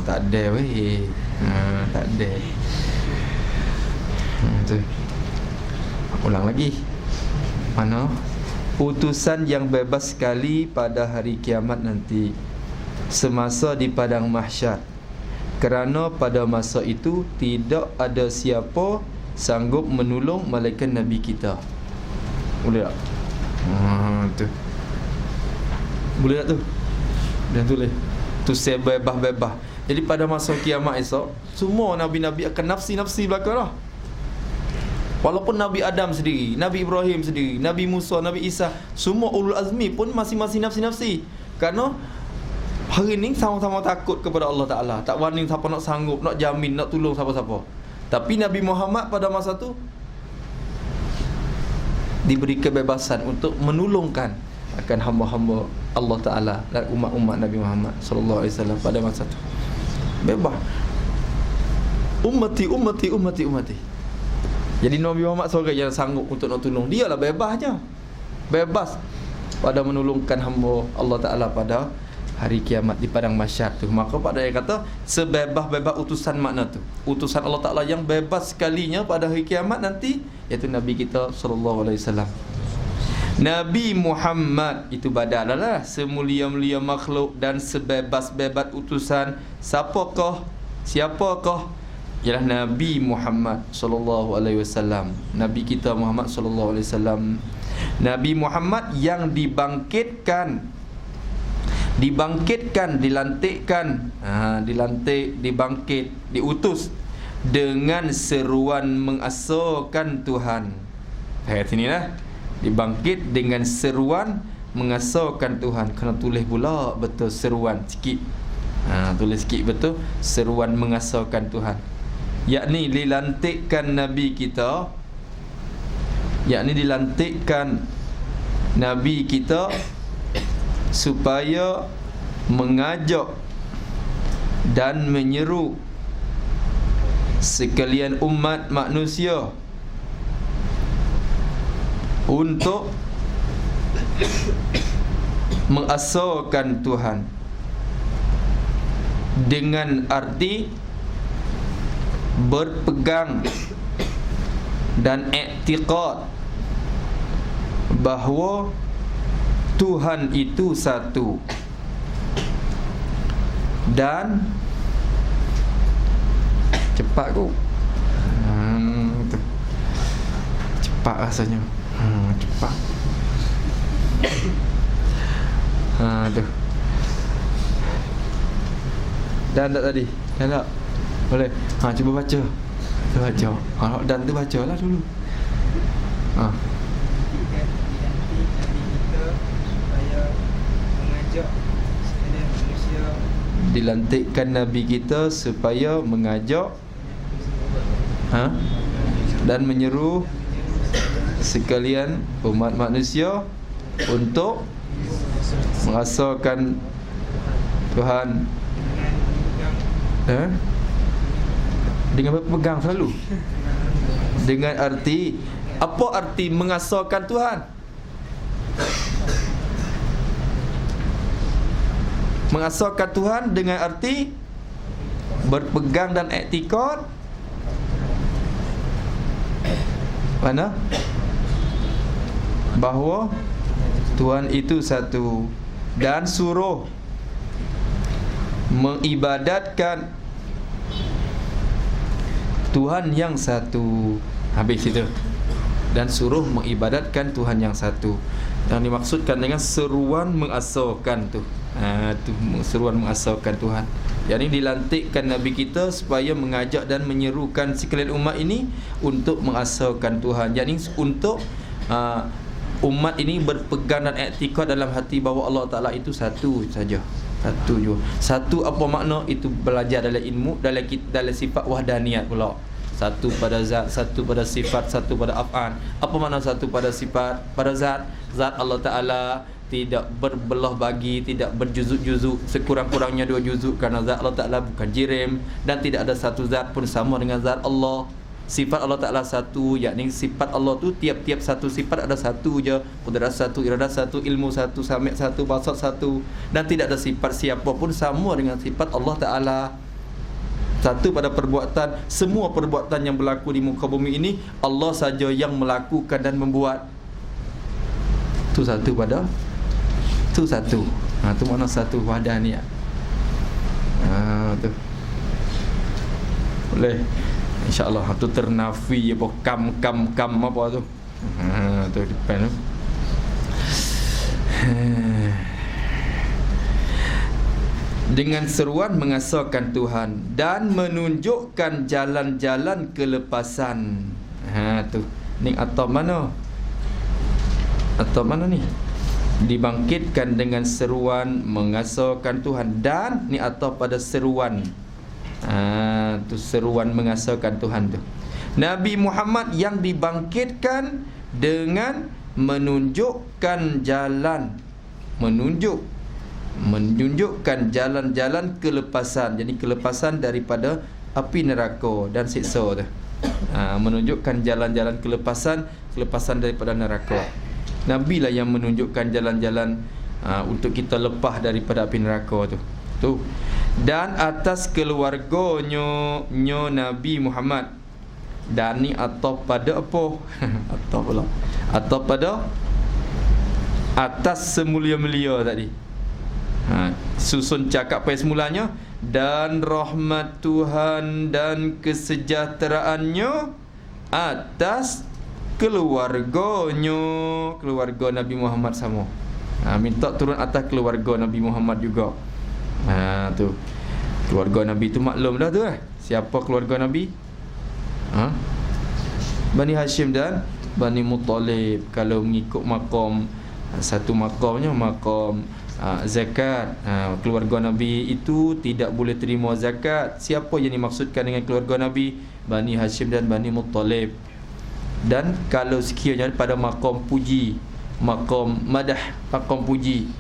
Tak ada weh. Tak ada. Tu. Ulang lagi. Mana? Utusan yang bebas sekali pada hari kiamat nanti, semasa di padang mahsyar. Kerana pada masa itu tidak ada siapa sanggup menolong malaikat Nabi kita. Boleh tak? Tu. Boleh tak tu? Dan tulis. Tu saya bebas-bebas. Jadi pada masa kiamat esok, semua Nabi-Nabi akan nafsi-nafsi belakang lah. Walaupun Nabi Adam sendiri, Nabi Ibrahim sendiri, Nabi Musa, Nabi Isa, semua ulul azmi pun masing-masing nafsi-nafsi. Kerana hari ni sama-sama takut kepada Allah Ta'ala. Tak wani siapa nak sanggup, nak jamin, nak tolong siapa-siapa. Tapi Nabi Muhammad pada masa tu diberi kebebasan untuk menolongkan akan hamba-hamba Allah Ta'ala dan umat-umat Nabi Muhammad sallallahu alaihi wasallam pada masa tu. Bebas. Ummati. Jadi Nabi Muhammad seorang yang sanggup untuk nak tolong. Dia lah bebasnya. Bebas pada menolongkan hamba Allah Ta'ala pada hari kiamat di padang mahsyar tu. Maka pada yang kata sebebas-bebas utusan makna tu. Utusan Allah Ta'ala yang bebas sekalinya pada hari kiamat nanti, iaitu Nabi kita sallallahu alaihi wasallam. Nabi Muhammad itu badal lah, semulia-mulia makhluk dan sebebas-bebas utusan. Siapakah? Ialah Nabi Muhammad sallallahu alaihi wasallam. Nabi kita Muhammad sallallahu alaihi wasallam. Nabi Muhammad yang dilantik, dibangkit, diutus dengan seruan mengasahkan Tuhan. Ayat sini lah. Dibangkit dengan seruan mengasahkan Tuhan. Kena tulis pula betul seruan sikit. Tulis sikit betul seruan mengasahkan Tuhan. Yakni dilantikkan Nabi kita, supaya mengajak dan menyeru sekalian umat manusia untuk mengasahkan Tuhan, dengan arti berpegang dan i'tiqad bahawa Tuhan itu satu, dan cepat ku cepat rasanya cepat Dan tak tadi? Dan tak? Boleh? Cuba baca. Kita baca. Dan tu bacalah dulu. Dilantikkan Nabi kita supaya mengajak dan menyeru sekalian umat manusia untuk mengasahkan Tuhan dengan berpegang selalu. Dengan arti, apa arti mengasahkan Tuhan? Mengasahkan Tuhan dengan arti berpegang dan iktikad mana? Bahawa Tuhan itu satu, dan suruh mengibadatkan Tuhan yang satu. Habis itu. Dan suruh mengibadatkan Tuhan yang satu. Yang dimaksudkan dengan seruan mengasahkan tu. Tu seruan mengasahkan Tuhan. Yang ini dilantikkan Nabi kita supaya mengajak dan menyerukan sekalian umat ini untuk mengasahkan Tuhan. Yang ini untuk umat ini berpegang dan iktikad dalam hati bahawa Allah Ta'ala itu satu saja. Satu je. Satu apa makna? Itu belajar dalam ilmu, dalam sifat wahdaniyat pula. Satu pada zat, satu pada sifat, satu pada af'an. Apa makna satu pada sifat? Pada zat, zat Allah Ta'ala tidak berbelah bagi, tidak berjuzuk-juzuk, sekurang-kurangnya 2 juzuk, kerana zat Allah Ta'ala bukan jirim, dan tidak ada satu zat pun sama dengan zat Allah. Sifat Allah Ta'ala satu, yakni sifat Allah tu tiap-tiap satu sifat ada satu je. Qudrat satu, iradah satu, ilmu satu, sami' satu, basar satu, dan tidak ada sifat siapa pun sama dengan sifat Allah Ta'ala. Satu pada perbuatan. Semua perbuatan yang berlaku di muka bumi ini Allah saja yang melakukan dan membuat. Tu satu pada tu satu. Tu makna satu wahdaniyah. Tu boleh, InsyaAllah. Tu ternafi apa kam apa tu. Tu depan tu. Dengan seruan mengasahkan Tuhan dan menunjukkan jalan-jalan kelepasan. Tu. Ni atau mana? Atau mana ni? Dibangkitkan dengan seruan mengasahkan Tuhan, dan ni atau pada seruan. Tu seruan mengasahkan Tuhan tu. Nabi Muhammad yang dibangkitkan dengan menunjukkan jalan, menunjukkan jalan-jalan kelepasan. Jadi kelepasan daripada api neraka dan siksa tu. Menunjukkan jalan-jalan kelepasan daripada neraka. Nabi lah yang menunjukkan jalan-jalan untuk kita lepas daripada api neraka tu. Dan atas keluarganya Nabi Muhammad. Dan ni atau pada apa? Atau pula. Atau pada atas semulia-mulia tadi. Susun cakap pada semulanya, dan rahmat Tuhan dan kesejahteraannya atas keluarganya, keluarga Nabi Muhammad sama. Minta turun atas keluarga Nabi Muhammad juga. Tu keluarga Nabi tu maklum dah tu siapa keluarga Nabi? Bani Hashim dan Bani Muttalib. Kalau mengikut makam, satu makamnya makam zakat. Keluarga Nabi itu tidak boleh terima zakat. Siapa yang dimaksudkan dengan keluarga Nabi? Bani Hashim dan Bani Muttalib. Dan kalau sekiranya pada makam puji, makam madah, makam puji,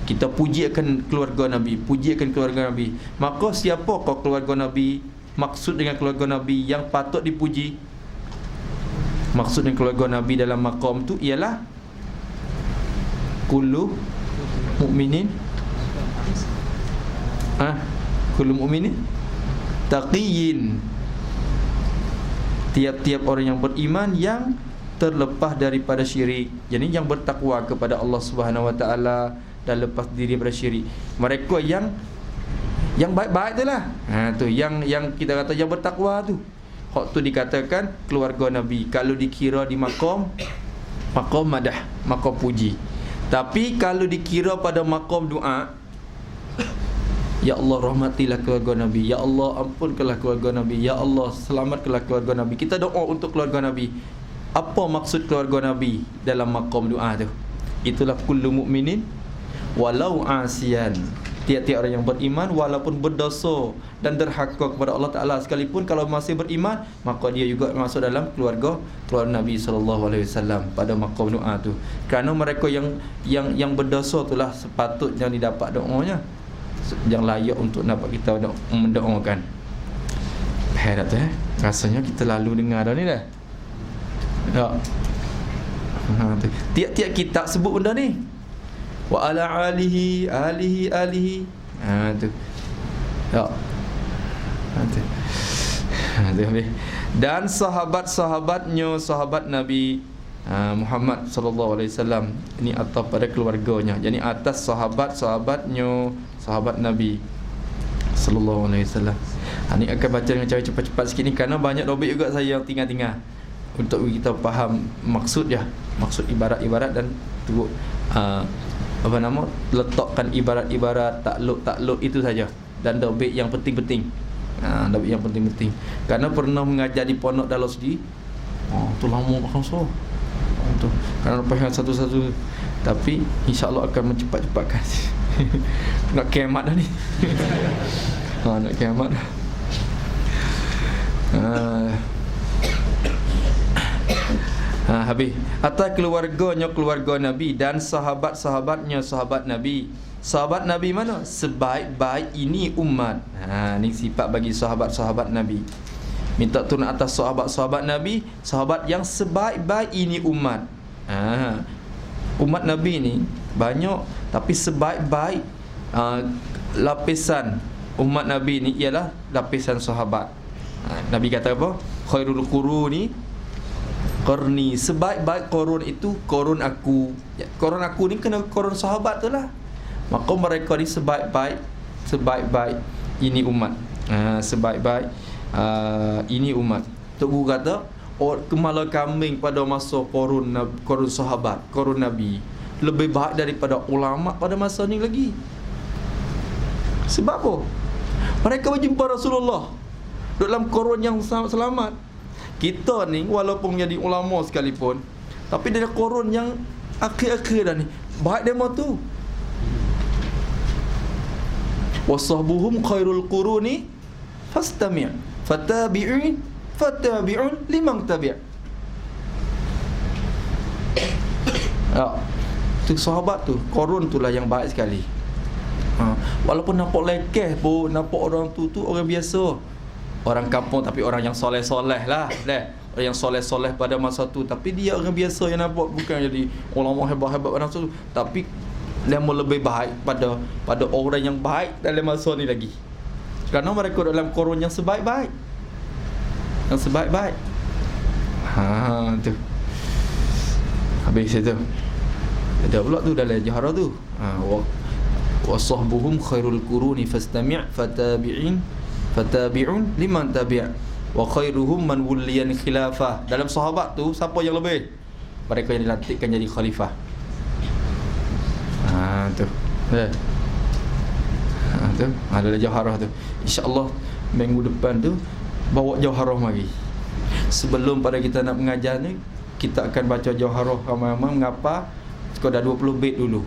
kita puji akan keluarga Nabi, puji akan keluarga Nabi, maka siapakah keluarga Nabi? Maksud dengan keluarga Nabi yang patut dipuji, maksud dengan keluarga Nabi dalam makam tu ialah kullu mu'minin kullu mu'minin taqiyyin. Tiap-tiap orang yang beriman yang terlepas daripada syirik, jadi yang bertakwa kepada Allah Subhanahu Wa Taala dan lepas diri daripada syirik. Mereka yang baik-baik tu lah. Tu yang kita kata yang bertakwa tu. Hak tu dikatakan keluarga Nabi. Kalau dikira di makam madah, makam puji. Tapi kalau dikira pada makam doa, Ya Allah rahmatilah keluarga Nabi. Ya Allah ampunkanlah keluarga Nabi. Ya Allah selamatkanlah keluarga Nabi. Kita doa untuk keluarga Nabi. Apa maksud keluarga Nabi dalam maqam doa tu? Itulah kullu mukminin walau asian. Tiap-tiap orang yang beriman walaupun berdosa dan derhaka kepada Allah Taala sekalipun, kalau masih beriman, maka dia juga masuk dalam keluarga Nabi sallallahu alaihi wasallam pada maqam doa tu. Kerana mereka yang berdosa itulah sepatutnya didapat doanya, yang layak untuk dapat kita mendoakan. Herat rasanya kita lalu dengar dah ni dah. Tak. Tiap-tiap kitab sebut benda ni. Wa ala alihi tu. Tak. Dan sahabat-sahabatnya, sahabat Nabi Muhammad sallallahu alaihi wasallam, ini atas pada keluarganya. Jadi atas sahabat-sahabatnya, sahabat Nabi sallallahu alaihi wasallam. Ini akan baca dengan cara cepat-cepat sikit ni kerana banyak dobit juga saya yang tinggal-tinggal untuk kita faham maksud dia, maksud ibarat-ibarat dan turut letakkan ibarat-ibarat takluk itu saja, dan dobit yang penting-penting. Dobit yang penting-penting. Kerana pernah mengajar di pondok dalam sendiri. Tu lama makan so. Tu kerana faham satu-satu, tapi insya-Allah akan mencepat-cepatkan. Nak kiamat dah ni. Nak kiamat dah. Habis. Atas keluarganya keluarga Nabi dan sahabat-sahabatnya sahabat Nabi. Sahabat Nabi mana? Sebaik-baik ini umat. Ni sifat bagi sahabat-sahabat Nabi. Minta turun atas sahabat-sahabat Nabi, sahabat yang sebaik-baik ini umat. Umat Nabi ni banyak, tapi sebaik-baik lapisan umat Nabi ni ialah lapisan sahabat. Nabi kata apa? Khairul quruni qarni. Sebaik-baik korun itu korun aku. Korun aku ni kena korun sahabat tu lah. Maka mereka ni sebaik-baik ini umat. Sebaik-baik ini umat. Tok Guru kata, kemala kambing pada masa korun sahabat, korun Nabi lebih baik daripada ulama pada masa ni lagi. Sebab apa? Mereka berjumpa Rasulullah dalam korun yang selamat. Kita ni walaupun jadi ulama sekalipun, tapi dia korun yang akhir-akhir dah ni, baik demo tu. Wasahbuhum khairul quruni fastami' fatabi'un liman tabi'. Tu sahabat tu, korun tu lah yang baik sekali. Walaupun nampak lekeh pun, nampak orang tu orang biasa, orang kampung tapi orang yang soleh-soleh lah. Orang yang soleh-soleh pada masa tu, tapi dia orang biasa yang nampak, bukan jadi ulama hebat-hebat pada masa tu, tapi dia lebih baik pada orang yang baik dalam masa ni lagi. Kerana mereka dalam korun yang sebaik-baik. Yang sebaik-baik. Tu. Habis itu. Ada pula tu dalam Jahrah tu. Wasahbuhum khairul quruni fastami' fatabi'un liman tabi'. Wa khairuhum man wuliyan khilafah. Dalam sahabat tu siapa yang lebih? Mereka yang dilantikkan jadi khalifah. Tu. Tu ada Jahrah tu. Insya-Allah minggu depan tu bawa Jahrah lagi. Sebelum pada kita nak mengajar ni, kita akan baca Jahrah ramai-ramai. Mengapa? Sekadar 20 bait dulu.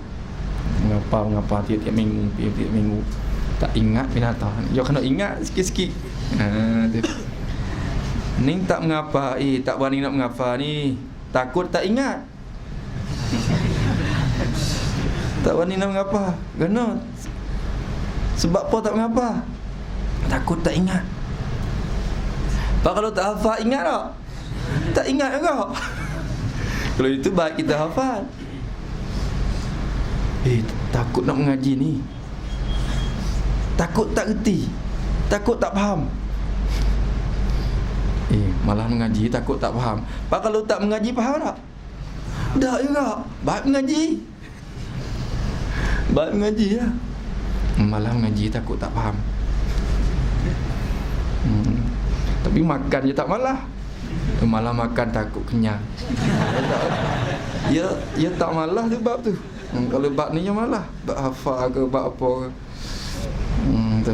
Mengapa tiap-tiap minggu. Tak ingat binatang. Dia kena ingat sikit-sikit. Tu. Ni tak mengapa, tak berani nak mengapa ni. Takut tak ingat. Tak berani nak mengapa. Kena. Sebab apa tak mengapa? Takut tak ingat. Pak kalau tak hafal ingat tak? Tak ingat juga. Kalau itu baik kita hafal. Takut nak mengaji ni. Takut tak reti. Takut tak faham. Malah mengaji takut tak faham. Pak kalau tak mengaji faham tak? Tak juga. Baik mengaji. Baik mengaji ya. Malah mengaji takut tak faham. Tapi makan je tak malah. Malah makan takut kenyang. Ya tak malah tu bab tu. Kalau bab ni je malah. Bab hafal ke bab apa ke. Tu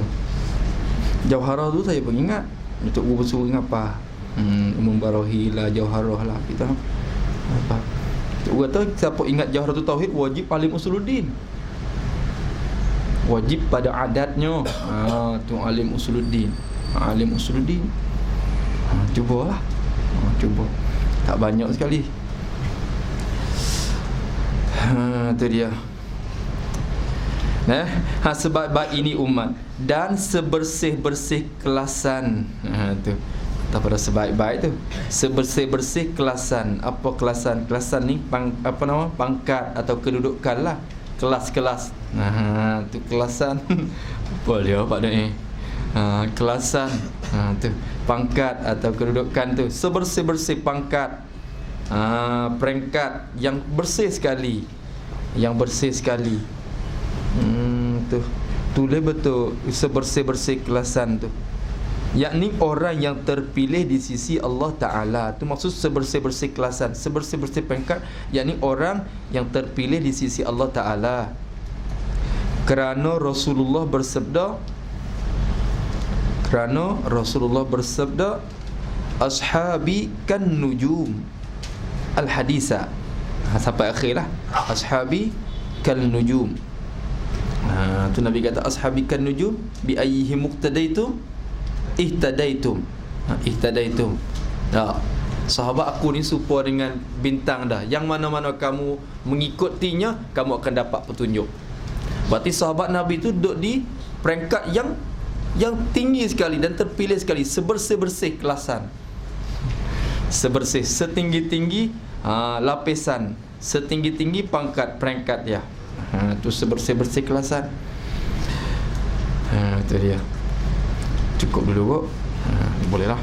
Jauharah tu saya pun ingat. Untuk guru bersuruh ingat apa? Membarahi lah Jauharah lah kita apa. Guru kata siapa ingat Jauharah tu tauhid wajib alim usuluddin. Wajib pada adatnya. Tu alim usuluddin. Alim usuluddin. Cubalah. Cuba. Tak banyak sekali. Tu dia. Sebaik-baik ini umat dan sebersih-bersih kelasan. Tu. Tak pada sebaik-baik tu. Sebersih-bersih kelasan. Apa kelasan? Kelasan ni pangkat atau kedudukan lah. Kelas-kelas. Tu kelasan. Apa dia Pak ni? Kelasan. Tu pangkat atau kedudukan tu. Sebersih-bersih pangkat. Peringkat yang bersih sekali. Yang bersih sekali. Tu tulis betul sebersih-bersih kelasan tu, yakni orang yang terpilih di sisi Allah Ta'ala. Tu maksud sebersih-bersih kelasan, sebersih-bersih peringkat, yakni orang yang terpilih di sisi Allah Ta'ala. Kerana Rasulullah bersabda ashabi kan nujum al-hadisa. Sampai akhir lah, ashabi kan nujum. Tu Nabi kata ashabikan nujum bi ayyihi muqtadaitum ihtadaitum. Ihtadaitum. Sahabat aku ni serupa dengan bintang dah. Yang mana-mana kamu mengikutinya, kamu akan dapat petunjuk. Berarti sahabat Nabi tu duduk di peringkat yang tinggi sekali dan terpilih sekali, sebersih-bersih kelasan. Sebersih, setinggi-tinggi lapisan, setinggi-tinggi pangkat peringkat dia. Tu sebersih-bersih kelasan. Itu dia. Cukup dulu kok. Boleh lah.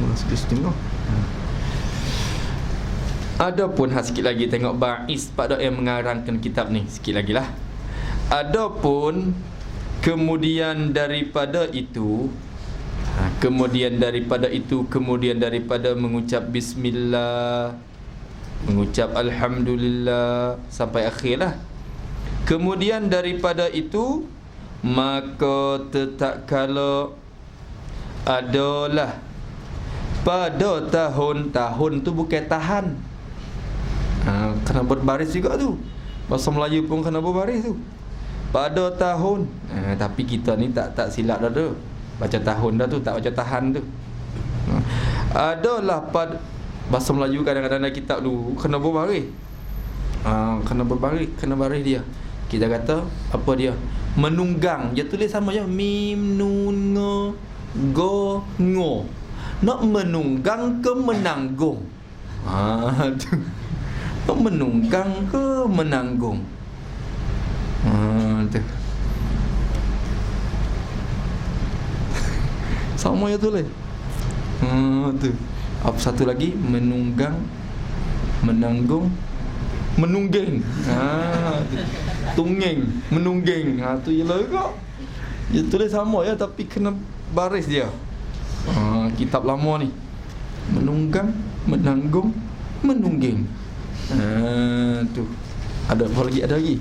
Mula setengah. Adapun sikit lagi tengok ba'is pada yang mengarangkan kitab ni. Sikit lagi lah. Adapun kemudian daripada itu, kemudian daripada mengucap bismillah, mengucap alhamdulillah sampai akhirlah. Kemudian daripada itu, maka tatkala adalah pada tahun tu bukan tahan. Kena berbaris juga tu. Bahasa Melayu pun kena berbaris tu. Pada tahun. Tapi kita ni tak silap dah tu. Baca tahun dah tu, tak baca tahan tu. Adalah pada bahasa Melayu kadang-kadang dalam kitab tu kena berbaris. Kena baris dia. Kita kata apa dia? Menunggang. Dia tulis sama je, mim nun ngo go ngo. Nak menunggang ke menanggung. Tu. Nak menunggang ke menanggung. Tu. Sama je tulis. Tu. Apa satu lagi? Menunggang, menanggung, menungging. Tungging, menungging. Tu je lah juga. Dia tulis sama ya, tapi kena baris dia. Kitab lama ni. Menunggang, menanggung, menungging. Tu. Ada apa lagi? Ada lagi.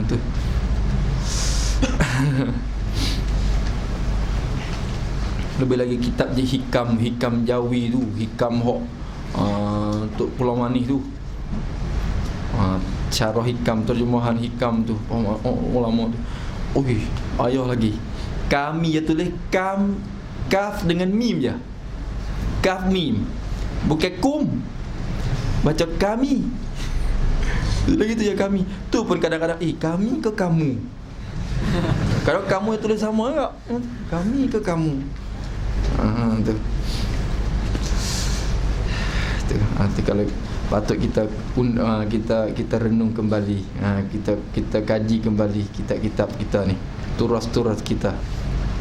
Tu. Lebih lagi kitab je hikam Jawi tu, hikam hok untuk Pulau Manis tu. Cara hikam, terjemahan hikam tu ulama tu. Ayah lagi. Kami je tulis kaf dengan mim je. Kaf mim. Bukan kum. Baca kami. Lagi tu je kami. Tu pun kadang-kadang kami ke kamu. Kalau kamu yang tulis sama tak? Kami ke kamu? Tu. Tu kalau patut kita renung kembali. Kita kaji kembali kitab-kitab kita ni. Turas-turas kita.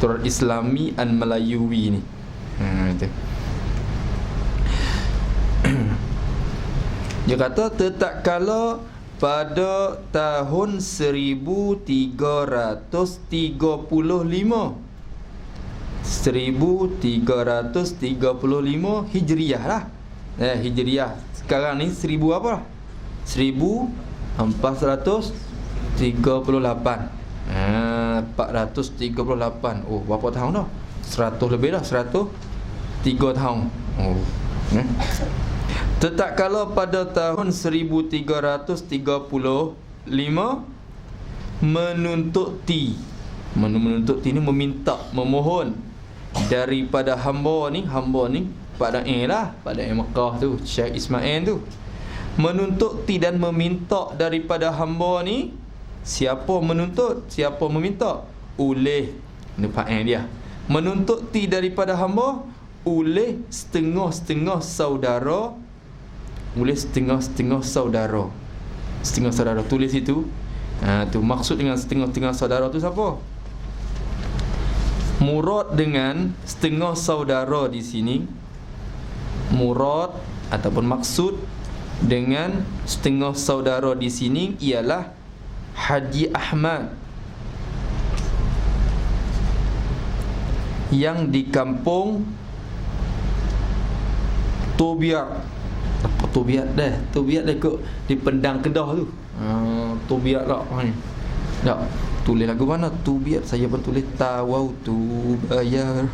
Turas Islami dan Melayuwi ni. Tu. Dia kata tatkala pada tahun 1335 Hijriah lah. Hijriah. Sekarang ni 1000 apa? 1438. 438. Oh, berapa tahun dah? 100 lebih dah, 103 tahun. Oh. Tetatkala pada tahun 1335 menuntut ti ni meminta, memohon daripada hamba ni Pak Da'i lah, Pak Da'i Mekah tu, Syekh Ismail tu, menuntut ti dan meminta daripada hamba ni. Siapa menuntut, siapa meminta? Oleh ni Pak Da'i dia, menuntut ti daripada hamba oleh setengah-setengah saudara, oleh setengah-setengah saudara. Setengah saudara tulis itu. Tu maksud dengan setengah-setengah saudara tu siapa? Murad dengan setengah saudara di sini, murad ataupun maksud dengan setengah saudara di sini ialah Haji Ahmad yang di kampung Tobiat. Apa Tobiat dah? Tobiat dah kot di Pendang Kedah tu. Tobiat lah ni. Tak tulis lagu mana? Tobiat. Saya pun tulis tawau tu bayar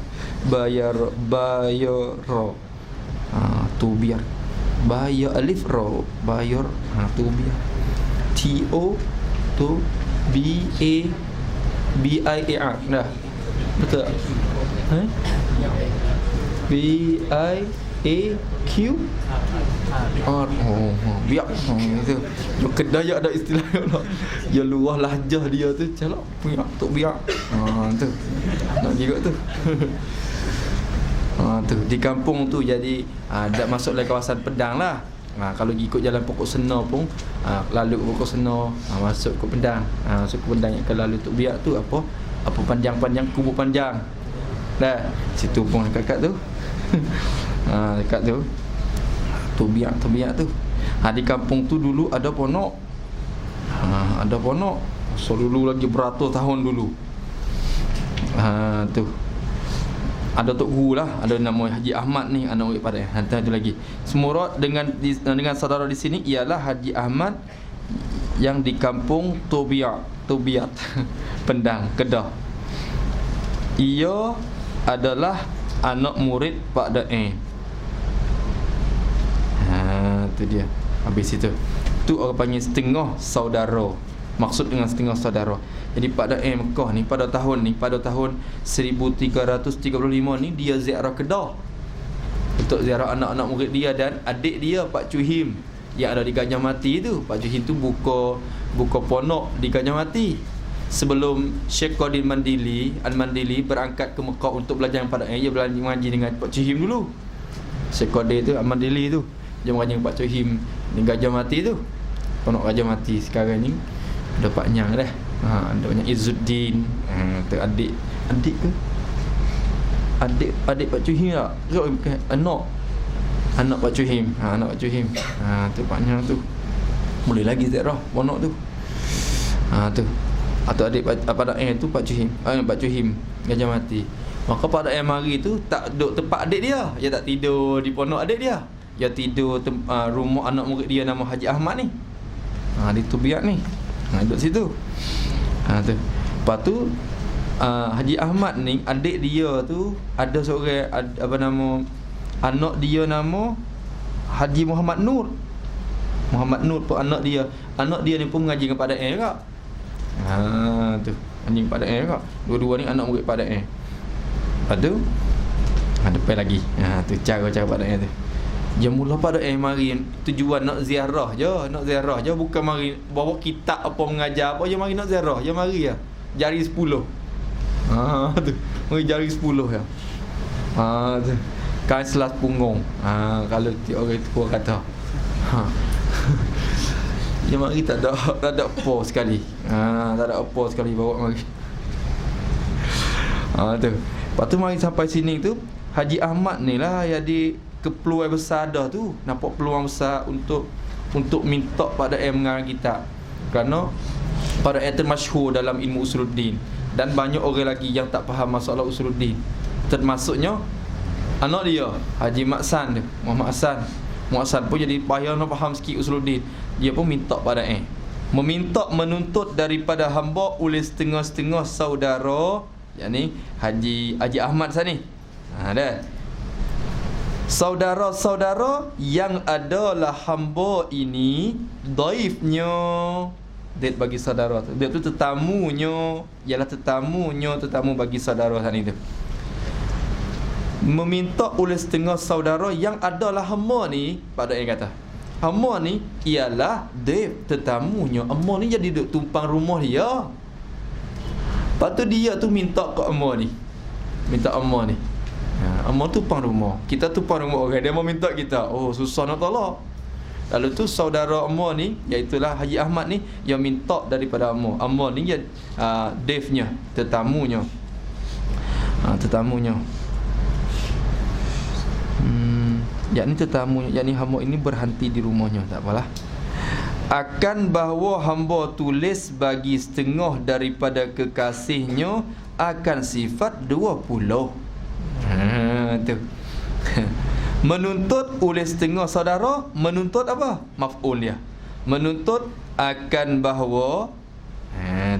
Tobiat. Bayar alif ra bayar. Tobiat. T O to B A B I A R. Dah. Betul tak? B I A Q R. Biak. Itu. Kedaya ada istilah lah. Ya luah lahjah dia tu calak biak tok biak. Tu. Nak juga tu. Tu di kampung tu jadi dah masuk dalam kawasan Pendang lah. Kalau ikut jalan Pokok Sena pun lalu ke Pokok Sena, masuk ke Pendang. Masuk ke Pendang yang lalu tok biak tu apa panjang-panjang kubu panjang. Dah situ pun dekat tu. Dekat tu Tobiak tu. Di kampung tu dulu ada ponok. Ada ponok. So dulu lagi beratus tahun dulu. Tu. Ada tok guru lah, ada nama Haji Ahmad ni, anak murid pada. Hantar tu lagi. Semurad dengan saudara di sini ialah Haji Ahmad yang di kampung Tobiat Pendang Kedah. Ia adalah anak murid Pak Da'i. Tu dia. Habis itu. Tu orang panggil setengah saudara. Maksud dengan setengah saudara. Jadi Pak Da'i Mekah ni pada tahun 1335 ni dia ziarah Kedah. Untuk ziarah anak-anak murid dia dan adik dia Pak Cuhim yang ada di Gajah Mati tu. Pak Cuhim tu buka ponok di Gajah Mati. Sebelum Syekh Qadir Al-Mandili berangkat ke Mekah untuk belajar pada dia belajar mengaji dengan Pak Cuhim dulu. Syekh Qadir tu Al-Mandili tu dia mengaji dengan Pak Cuhim di Gajah Mati tu. Ponok Gajah Mati sekarang ni ada Pak Nyang dah. Ada banyak Izzuddin. Tu adik ke? Adik Pak Cuhim tak? Anak Pak Cuhim. Anak Pak Cuhim. Tu Pak Nyang tu. Boleh lagi ziarah ponok tu. Tu. Atau adik Pak Da'i tu Pak Cuhim. Pak Cuhim Gajah Mati. Maka Pak Da'i mari tu tak duduk tempat adik dia. Dia tak tidur di ponok adik dia. Dia tidur rumah anak murid dia nama Haji Ahmad ni. Di Tobiat ni. Duduk situ. Tu. Lepas tu Haji Ahmad ni adik dia tu ada seorang anak dia nama Haji Muhammad Nur. Muhammad Nur pun anak dia. Anak dia ni pun mengaji dengan Pak Da'i juga. Tu anjing Pak Da'i juga. Dua-dua ni anak murid Pak Da'i. Lepas tu depan lagi. Tu cara Pak Da'i tu. Dia mula Pak Da'i mari tujuan nak ziarah je, bukan mari bawa kitab apa mengajar apa, dia mari nak ziarah, dia mari ya. Jari 10. Tu. Mari jari 10 ya. Tu. Kan selas punggung. Kalau orang itu kata. Dia mari tak ada apa sekali. Tak ada apa sekali bawa mari. Tu. Lepas tu mari sampai sini tu Haji Ahmad ni lah jadi kepeluang besar dah tu. Nampak peluang besar untuk minta pada mengarang kitab. Kerana pada termasyhur dalam ilmu usuluddin dan banyak orang lagi yang tak faham masalah usuluddin. Termasuknya anak dia Haji Maksan tu, Muhammad Hasan. Muassal pun jadi payah nak faham sikit usuluddin. Dia pun minta pada meminta menuntut daripada hamba oleh setengah-setengah saudara, yakni Haji Ahmad sana ni. Dah. Saudara-saudara yang adalah hamba ini dhaifnya, dia bagi saudara tu. Dia tu tetamunya, ialah tetamu bagi saudara sana tu. Meminta oleh setengah saudara yang adalah hamba ni, pada yang kata hamba ni ialah dia tetamunya. Hamba ni jadi duduk tumpang rumah dia. Lepas tu dia tu minta ke hamba ni. Minta hamba ni. Hamba tumpang rumah. Kita tumpang rumah orang, dia mau minta kita. Oh, susah nak tolak. Lalu tu saudara hamba ni, iaitulah Haji Ahmad ni, yang minta daripada hamba. Hamba ni dia Dave-nya, tetamunya. Tetamunya. Yakni tetamu, yakni hamba ini berhenti di rumahnya, tak apalah. Akan bahawa hamba tulis bagi setengah daripada kekasihnya akan sifat 20. Tu. Menuntut oleh setengah saudara, menuntut apa? Maf'ul dia. Menuntut akan bahawa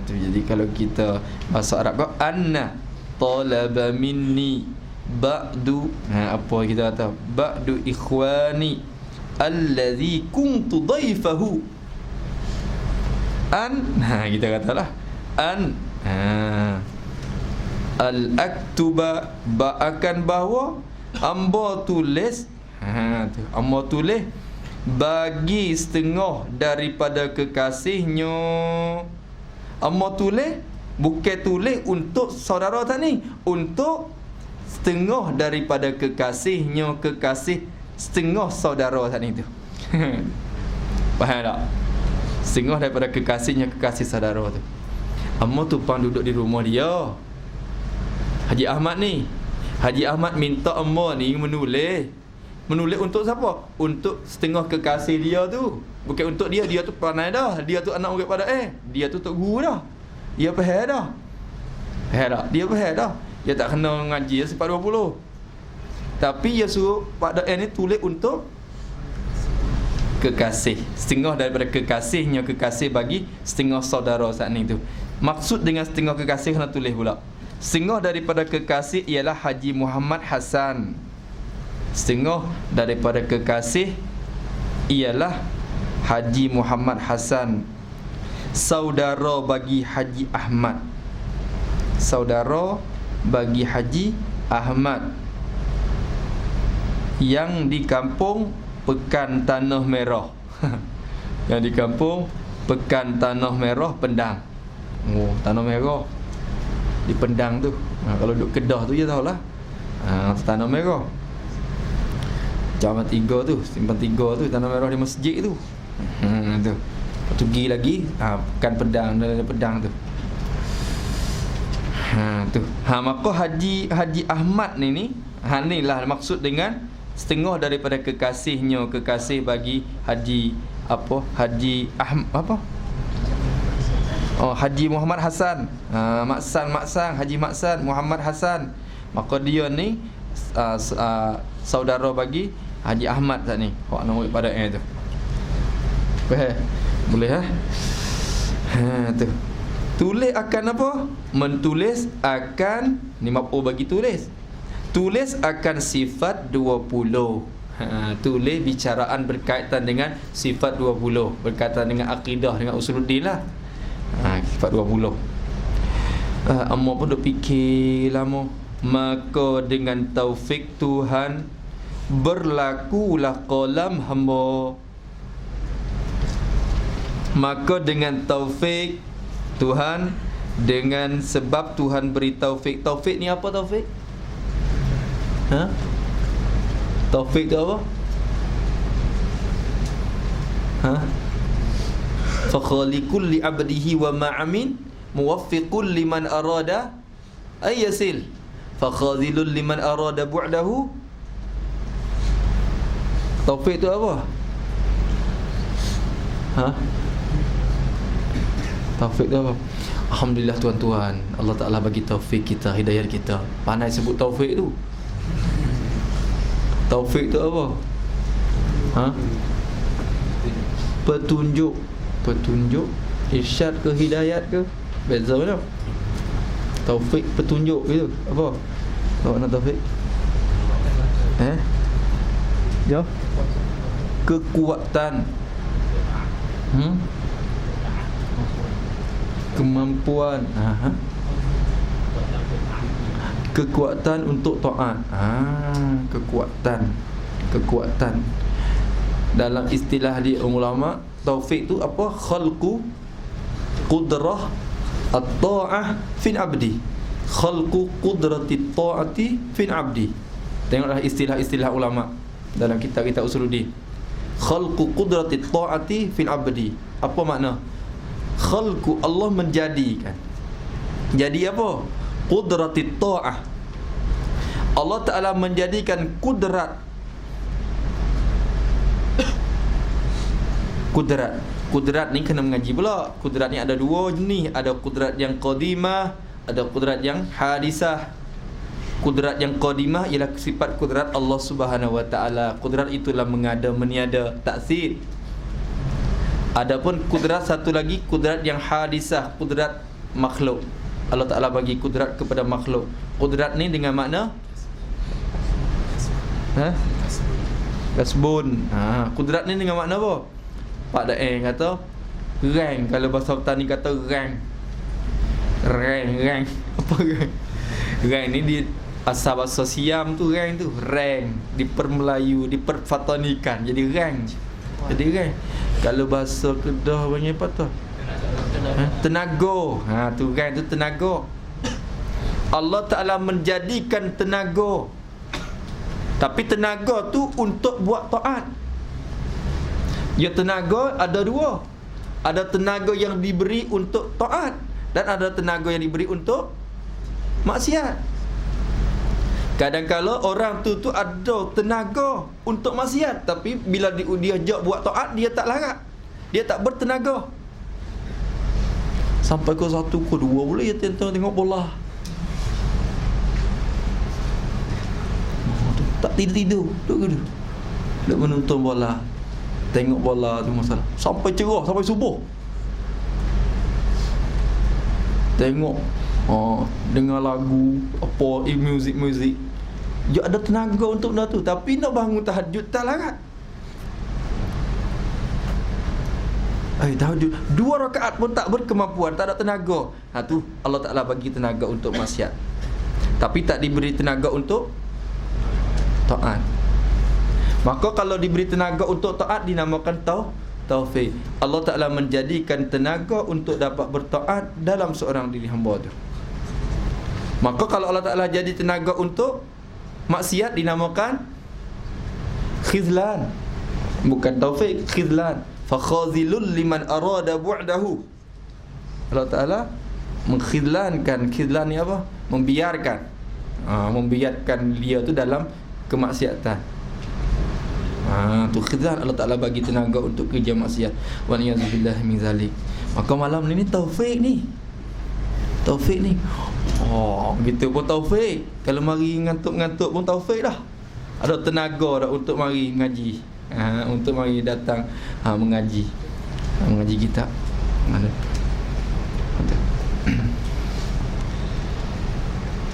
tu. Jadi kalau kita bahasa Arab kau anna talaba minni ba'du, apa kita kata, ba'du ikhwani allazi kuntu dhaifahu kita katalah al-aktuba akan bahawa hamba tulis hamba tulis bagi setengah daripada kekasihnya. Hamba tulis bukan tulis untuk saudara tadi, untuk setengah daripada kekasihnya, kekasih setengah saudara tadi tu. Faham tak? Setengah daripada kekasihnya, kekasih saudara tu. Amma tumpang duduk di rumah dia, Haji Ahmad ni. Haji Ahmad minta amma ni menulis untuk siapa? Untuk setengah kekasih dia tu. Bukan untuk dia. Dia tu pandai dah. Dia tu anak murid pada dia tu tok guru dah. Dia faham dah. Faham tak? Dia faham dah. Dia tak kena ngaji sifat 20. Tapi dia suruh pada ni tulis untuk kekasih, setengah daripada kekasihnya, kekasih bagi setengah saudara saat ni tu. Maksud dengan setengah kekasih kena tulis pula. Setengah daripada kekasih ialah Haji Muhammad Hasan. Setengah daripada kekasih ialah Haji Muhammad Hasan, saudara bagi Haji Ahmad. Saudara bagi Haji Ahmad yang di kampung Pekan Tanah Merah. Yang di kampung Pekan Tanah Merah, Pendang. Oh, Tanah Merah di Pendang tu. Kalau duduk Kedah tu je tahulah. Tanah Merah. Jalan 3 tu, Simpan 3 tu, Tanah Merah di masjid tu. Tu. Pergi lagi Pekan Pendang, dari Pendang tu. Tu. Maka Haji Ahmad ni lah maksud dengan setengah daripada kekasihnya, kekasih bagi Haji apa? Haji apa? Oh, Haji Muhammad Hasan. Maksan Haji Maksan Muhammad Hasan. Maka dia ni saudara bagi Haji Ahmad tadi ni. Hak nama pada tu. Boleh tu. Tulis akan apa? Mentulis akan ni maf'ul bagi tulis. Tulis akan sifat 20. Tulis bicaraan berkaitan dengan sifat 20, berkaitan dengan akidah, dengan usuluddin lah. Sifat 20. Amma pun duk fikir lama. Maka dengan taufik Tuhan berlakulah qalam hamba. Maka dengan taufik Tuhan, dengan sebab Tuhan beri taufik. Taufik ni apa taufik? Taufik tu apa? Fa khaliqul li 'abdihi wa ma'amin muwaffiqul liman arada ay yasil. Fa khadhilul liman arada bu'dahu. Taufik tu apa? Taufik tu apa? Alhamdulillah tuan-tuan, Allah Ta'ala bagi taufik kita, hidayah kita. Pandai sebut taufik tu. Taufik tu apa? Ha? Petunjuk. Petunjuk. Irsyad ke hidayat ke? Beza mana? Taufik petunjuk gitu. Apa? Apa makna taufik? Ya. Kekuatan. Kemampuan. Kekuatan untuk taat. Kekuatan. Dalam istilah di ulama, taufik tu apa? Khalqu qudrah at-ta'ah fin abdi. Khalqu qudrati ta'ati fin abdi. Tengoklah istilah-istilah ulama dalam kitab-kitab usuluddin. Khalqu qudrati ta'ati fin abdi. Apa makna? Khalqu, Allah menjadikan. Jadi apa? Qudrati ta'ah. Allah Ta'ala menjadikan kudrat. Kudrat ni kena mengaji pula. Kudrat ni ada dua jenis. Ada kudrat yang qadimah, ada kudrat yang hadisah. Kudrat yang qadimah ialah sifat kudrat Allah Subhanahu Wa Ta'ala. Kudrat itulah mengada, meniada, taksir. Adapun kudrat satu lagi, kudrat yang hadisah, kudrat makhluk. Allah Ta'ala bagi kudrat kepada makhluk. Kudrat ni dengan makna kasbun. Kudrat ni dengan makna apa? Pak Daeng kata rang. Kalau bahasa petani kata rang. Rang. Apa rang? Rang ni di asal bahasa Siam tu rang tu. Rang. Dipermelayu, diperfatanikan. Jadi rang. Jadi rang. Kalau bahasa Kedah panggil apa tu? Tenaga. Tu rang tu tenaga. Allah Ta'ala menjadikan tenaga. Tapi tenaga tu untuk buat taat. Ya, tenaga ada dua. Ada tenaga yang diberi untuk taat, dan ada tenaga yang diberi untuk maksiat. Kadang-kala orang tu ada tenaga untuk maksiat, tapi bila dia ajak buat taat, dia tak larat. Dia tak bertenaga. Sampai ke satu ke dua boleh ya tengok bola. Tak tidur-tidur, duduk menonton bola. Tengok bola tu masalah. Sampai cerah, sampai subuh. Tengok, dengar lagu, apa, muzik. Dia ada tenaga untuk benda tu, tapi nak bangun tahajud tak larat. Tahajud 2 rakaat pun tak berkemampuan, tak ada tenaga. Tu Allah Ta'ala bagi tenaga untuk maksiat, tapi tak diberi tenaga untuk taat. Maka kalau diberi tenaga untuk taat dinamakan taufik. Allah Ta'ala menjadikan tenaga untuk dapat bertaat dalam seorang diri hamba tu. Maka kalau Allah Ta'ala jadi tenaga untuk maksiat dinamakan khizlan. Bukan taufik, khizlan. Fa khazilul liman arada bu'dahu. Allah Ta'ala mengkhizlankan. Khizlan ni apa? Membiarkan. Membiarkan dia tu dalam kemaksiatan. Tu khizlan. Allah Ta'ala bagi tenaga untuk kerja maksiat. Wa niyazbillah min zalik. Maka malam ni taufik ni. Taufik ni. Gitu pun taufik. Kalau mari ngantuk-ngantuk pun taufik dah. Ada tenaga dah untuk mari mengaji. Untuk mari datang mengaji. Mengaji kitab. Mana?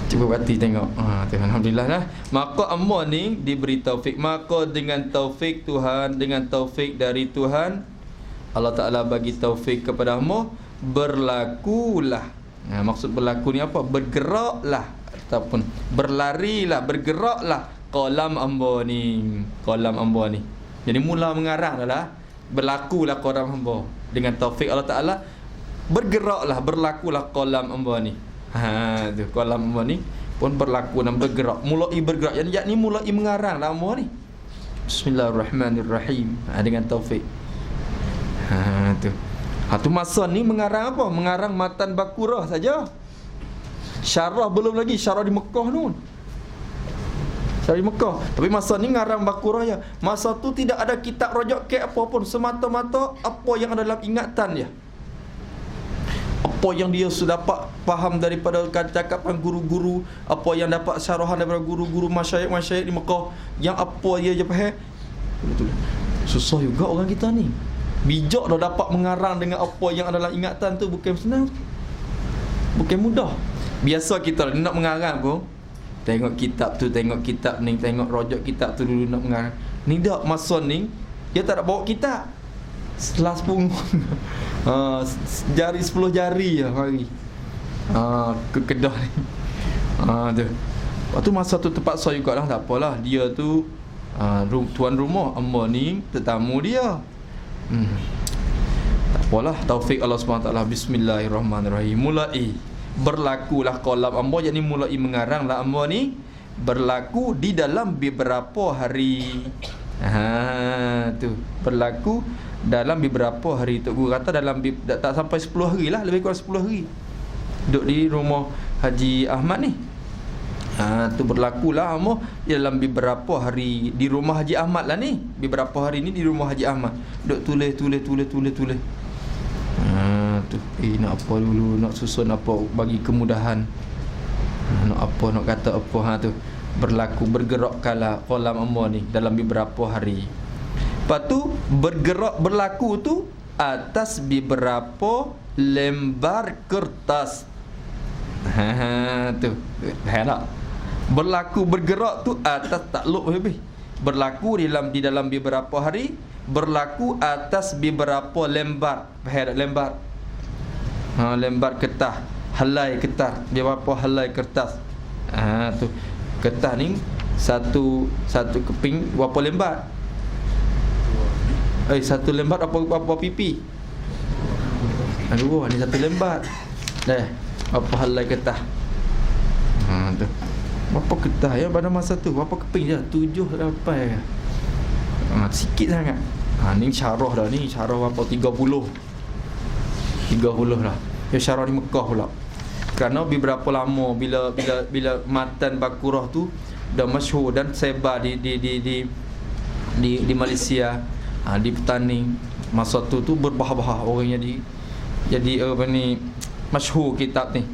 Cuba hati tengok. Alhamdulillah lah. Maka amma ni diberi taufik. Maka dengan taufik Tuhan, dengan taufik dari Tuhan, Allah Ta'ala bagi taufik kepada amma, berlakulah. Maksud berlaku ni apa? Bergeraklah ataupun berlarilah, bergeraklah qalam hamba ni. Qalam hamba ni. Jadi mula mengarang adalah berlakulah qalam hamba. Dengan taufik Allah Ta'ala, bergeraklah, berlakulah qalam hamba ni. Tu qalam hamba ni pun berlaku dan bergerak. Mulai bergerak. Yang ni mulai mengarang lah hamba ni. Bismillahirrahmanirrahim. Dengan taufik. Tu masa ni mengarang apa? Mengarang matan Baqarah saja. Syarah belum lagi. Syarah di Mekah nun. Syarah di Mekah. Tapi masa ni mengarang Baqarah ya. Masa tu tidak ada kitab rojak ke apa pun. Semata-mata apa yang ada dalam ingatan dia. Apa yang dia sudah dapat faham daripada cakapan guru-guru, apa yang dapat syarahan daripada guru-guru masyayikh-masyayikh di Mekah, yang apa dia je faham. Susah juga orang kita ni. Bijak dah dapat mengarang dengan apa yang adalah ingatan tu bukan senang. Bukan mudah. Biasa kita nak mengarang pun tengok kitab tu, tengok kitab ni, tengok rojak kitab tu dulu nak mengarang. Ni dak masa ni dia tak nak bawa kitab. Selas pun jari 10 jari je hari. Ke Kedah ni. Tu. Waktu masa tu terpaksa jugalah, tak apalah. Dia tu tuan rumah, amma ni tetamu dia. Tak apalah, taufik Allah SWT. Bismillahirrahmanirrahim. Mulai berlakulah qalam amba, jadi mulai mengaranglah amba ni berlaku di dalam beberapa hari. Tu berlaku dalam beberapa hari. Tok Guru kata dalam tak sampai 10 hari lah, lebih kurang 10 hari duduk di rumah Haji Ahmad ni. Tu berlakulah amba dalam beberapa hari di rumah Haji Ahmad lah ni. Beberapa hari ni di rumah Haji Ahmad duduk tulis. Tu nak apa dulu, nak susun apa bagi kemudahan, nak apa, nak kata apa. Tu berlaku, bergerak kala qalam amba ni dalam beberapa hari. Lepas tu berlaku tu atas beberapa lembar kertas. Tu tak berlaku, bergerak tu atas takluk lebih. Berlaku di dalam beberapa hari, berlaku atas beberapa lembar. Lembar lembar kertas, helai kertas, beberapa helai kertas. Tu kertas ni satu keping berapa lembar? Satu lembar apa pipi? Aduh, ni satu lembar. Apa helai kertas? Tu berapa kertas ya pada masa tu? Berapa keping je? 7 8. Sikit sangat. Ni syarah dah ni. Syarah berapa? 30 dah. Ya syarah di Mekah pula. Kerana beberapa lama bila matan Baqarah tu dah masyhur dan sebar di Malaysia, di Petaning. Masa tu berbahah-bahah orangnya jadi apa ni, masyhur kitab ni.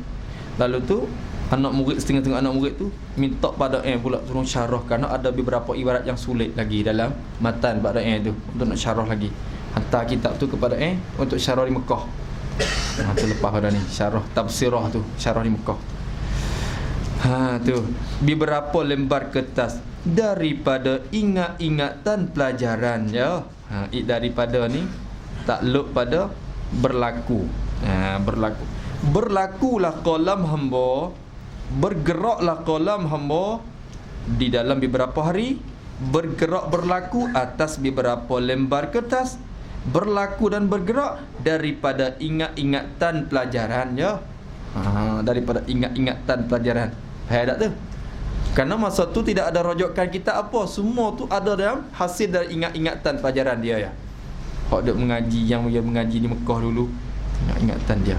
Lalu tu anak murid, setengah-tengah anak murid tu minta pada pula tolong syarah, kerana ada beberapa ibarat yang sulit lagi dalam matan pada tu untuk nak syarah lagi. Hantar kitab tu kepada untuk syarah di Mekah. Tu lepas pada ni syarah tafsirah tu, syarah di Mekah. Tu beberapa lembar kertas daripada ingat-ingatan pelajaran ya. Daripada ni takluk pada berlaku. Berlakulah qalam hamba, bergeraklah qalam hamba di dalam beberapa hari, berlaku atas beberapa lembar kertas, berlaku dan bergerak daripada ingat-ingatan pelajaran ya. Daripada ingat-ingatan pelajaran. Faham tak tu? Kerana masa tu tidak ada rujukan kitab apa, semua tu ada dalam hasil dari ingat-ingatan pelajaran dia ya. Hak duk mengaji, yang dia mengaji di Mekah dulu, ingat-ingatan dia.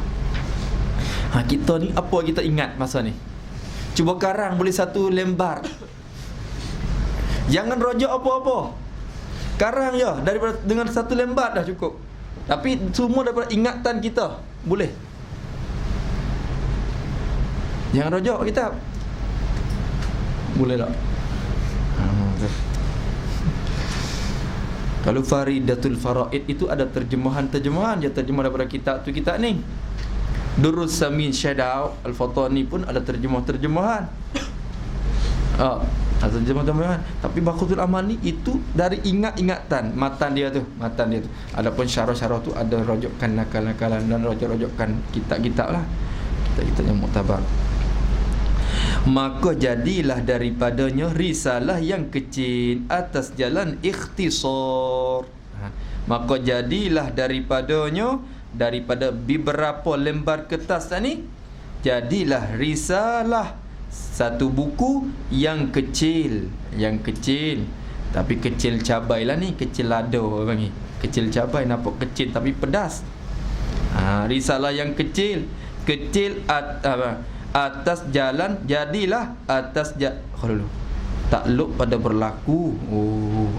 Kita ni apa kita ingat masa ni? Cuba karang boleh satu lembar. Jangan rojak apa-apa. Karang je daripada dengan satu lembar dah cukup. Tapi semua daripada ingatan kita boleh. Jangan rojak kitab. Boleh tak? Kalau Faridatul Faraid itu ada terjemahan je, terjemah daripada kitab tu, kitab ni. Durrus Samin Syadau Al-Fatani pun ada terjemahan. Ada terjemahan. Tapi Baqatul Amal ni itu dari ingat-ingatan matan dia tu. Adapun syarah-syarah tu ada rujukan nakal-nakalan dan rujuk-rujukan kitab-kitab lah. Kitab-kitab yang muktabar. Maka jadilah daripadanya risalah yang kecil atas jalan ikhtisar. Maka jadilah daripadanya, daripada beberapa lembar kertas tadi, jadilah risalah, satu buku yang kecil. Tapi kecil cabai lah ni, kecil lada orang ni. Kecil cabai nampak kecil tapi pedas. Risalah yang kecil atas jalan, jadilah atas dulu. Takluk pada berlaku.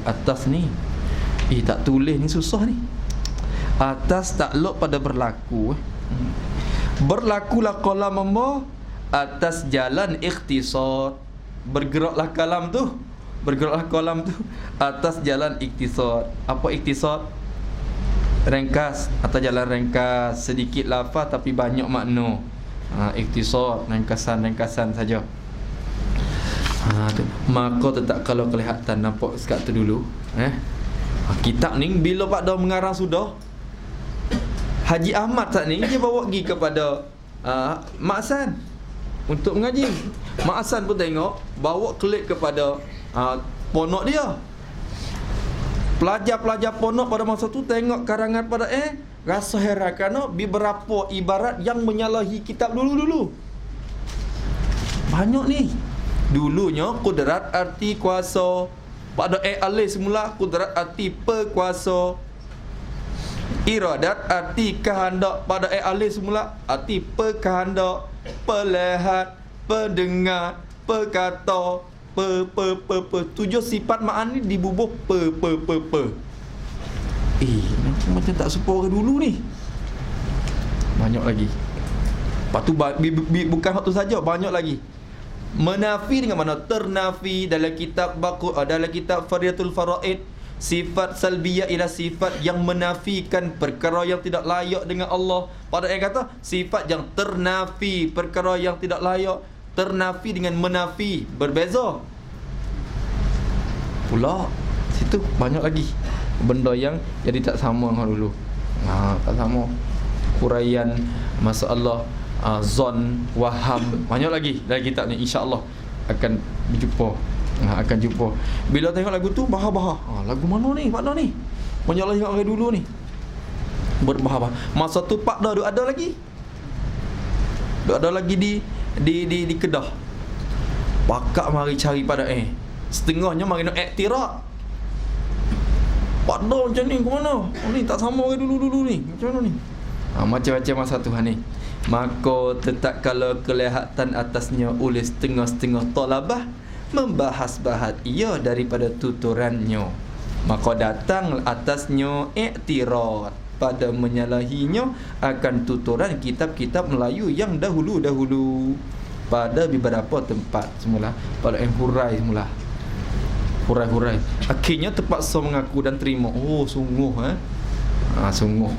Atas ni tak tulis ni susah ni. Atas takluk pada berlaku. Berlakulah qalam hamba atas jalan ikhtisar. Bergeraklah kalam tu bergeraklah kolam tu atas jalan iktisad. Apa iktisad? Ringkas, atau jalan ringkas, sedikit lafaz tapi banyak makna. Iktisad, ringkasan saja. Maka tetap kalau kelihatan nampak sekat tu dulu, kitab ni bila Pak Dah mengarang sudah, Haji Ahmad saat ni dia bawa pergi kepada Mak Hasan untuk mengaji. Mak Hasan pun tengok, bawa klik kepada ponok dia. Pelajar-pelajar ponok pada masa tu tengok karangan pada rasa heran kerana beberapa ibarat yang menyalahi kitab dulu-dulu. Banyak ni. Dulunya kudrat arti kuasa, pada alih semula kudrat arti perkuasa. Iradat arti kehendak, pada alih semula arti perkehendak, pelihat, pendengar, perkata, tujuh sifat ma'ani dibubuh macam tak sepa orang dulu ni. Banyak lagi. Lepas tu bukan waktu saja, banyak lagi. Menafi dengan mana? Ternafi dalam kitab Faridatul Faraid, sifat salbiyah ialah sifat yang menafikan perkara yang tidak layak dengan Allah. Pada yang kata sifat yang ternafi perkara yang tidak layak. Ternafi dengan menafi berbeza pula. Situ banyak lagi benda yang jadi tak sama dengan dulu. Tak sama. Huraian masalah zon, waham, banyak lagi dalam kitab ni. InsyaAllah akan jumpa. Bila tengok lagu tu bahar-bahar, lagu mana ni Pak Dah ni, banyak lagi orang dulu ni berbahar-bahar. Masa tu Pak Dah ada lagi di Kedah. Pakak mari cari pada setengahnya mari nak iktiraf. Pak Dah macam ni ke mana? Ni tak sama orang dulu-dulu ni. Macam mana ni? Macam-macam masa Tuhan ni. Maka tetap kalau kelihatan atasnya oleh setengah-setengah talabah membahas-bahas ia daripada tuturannya, maka datang atasnya iktiraf pada menyalahinya akan tuturan kitab-kitab Melayu yang dahulu-dahulu pada beberapa tempat semula. Pada hurai semula, hurai akhirnya terpaksa mengaku dan terima. Sungguh sungguh.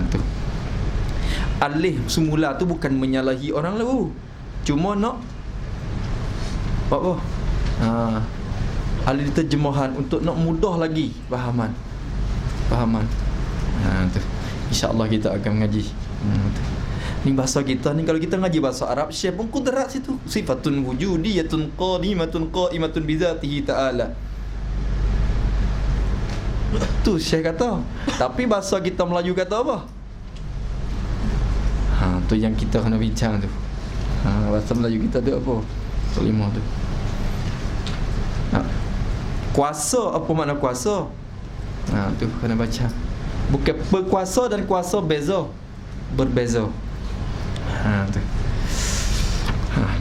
Tu alih semula tu bukan menyalahi orang lalu, cuma nak apa? Alih terjemahan untuk nak mudah lagi fahaman. Tu insya-Allah kita akan mengaji. Ni bahasa kita ni, kalau kita ngaji bahasa Arab, Syekh pun kudrat situ. Sifatun wujudiyatun qaimatun bizatihi ta'ala. Tu Syekh kata. Tapi bahasa kita Melayu kata apa? Tu yang kita kena bincang tu. Bahasa Melayu kita tu apa? Kelima tu. Kuasa, apa makna kuasa? Tu kena baca. Bukan berkuasa dan kuasa berbeza. Tu.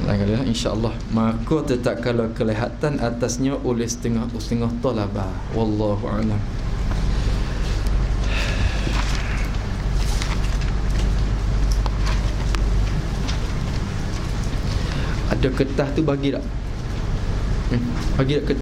Lagi insya-Allah. Maka tetap kalau kelihatan atasnya oleh setengah talabah. Wallahu a'lam. Ada kertas tu bagi tak? Bagi tak kertas?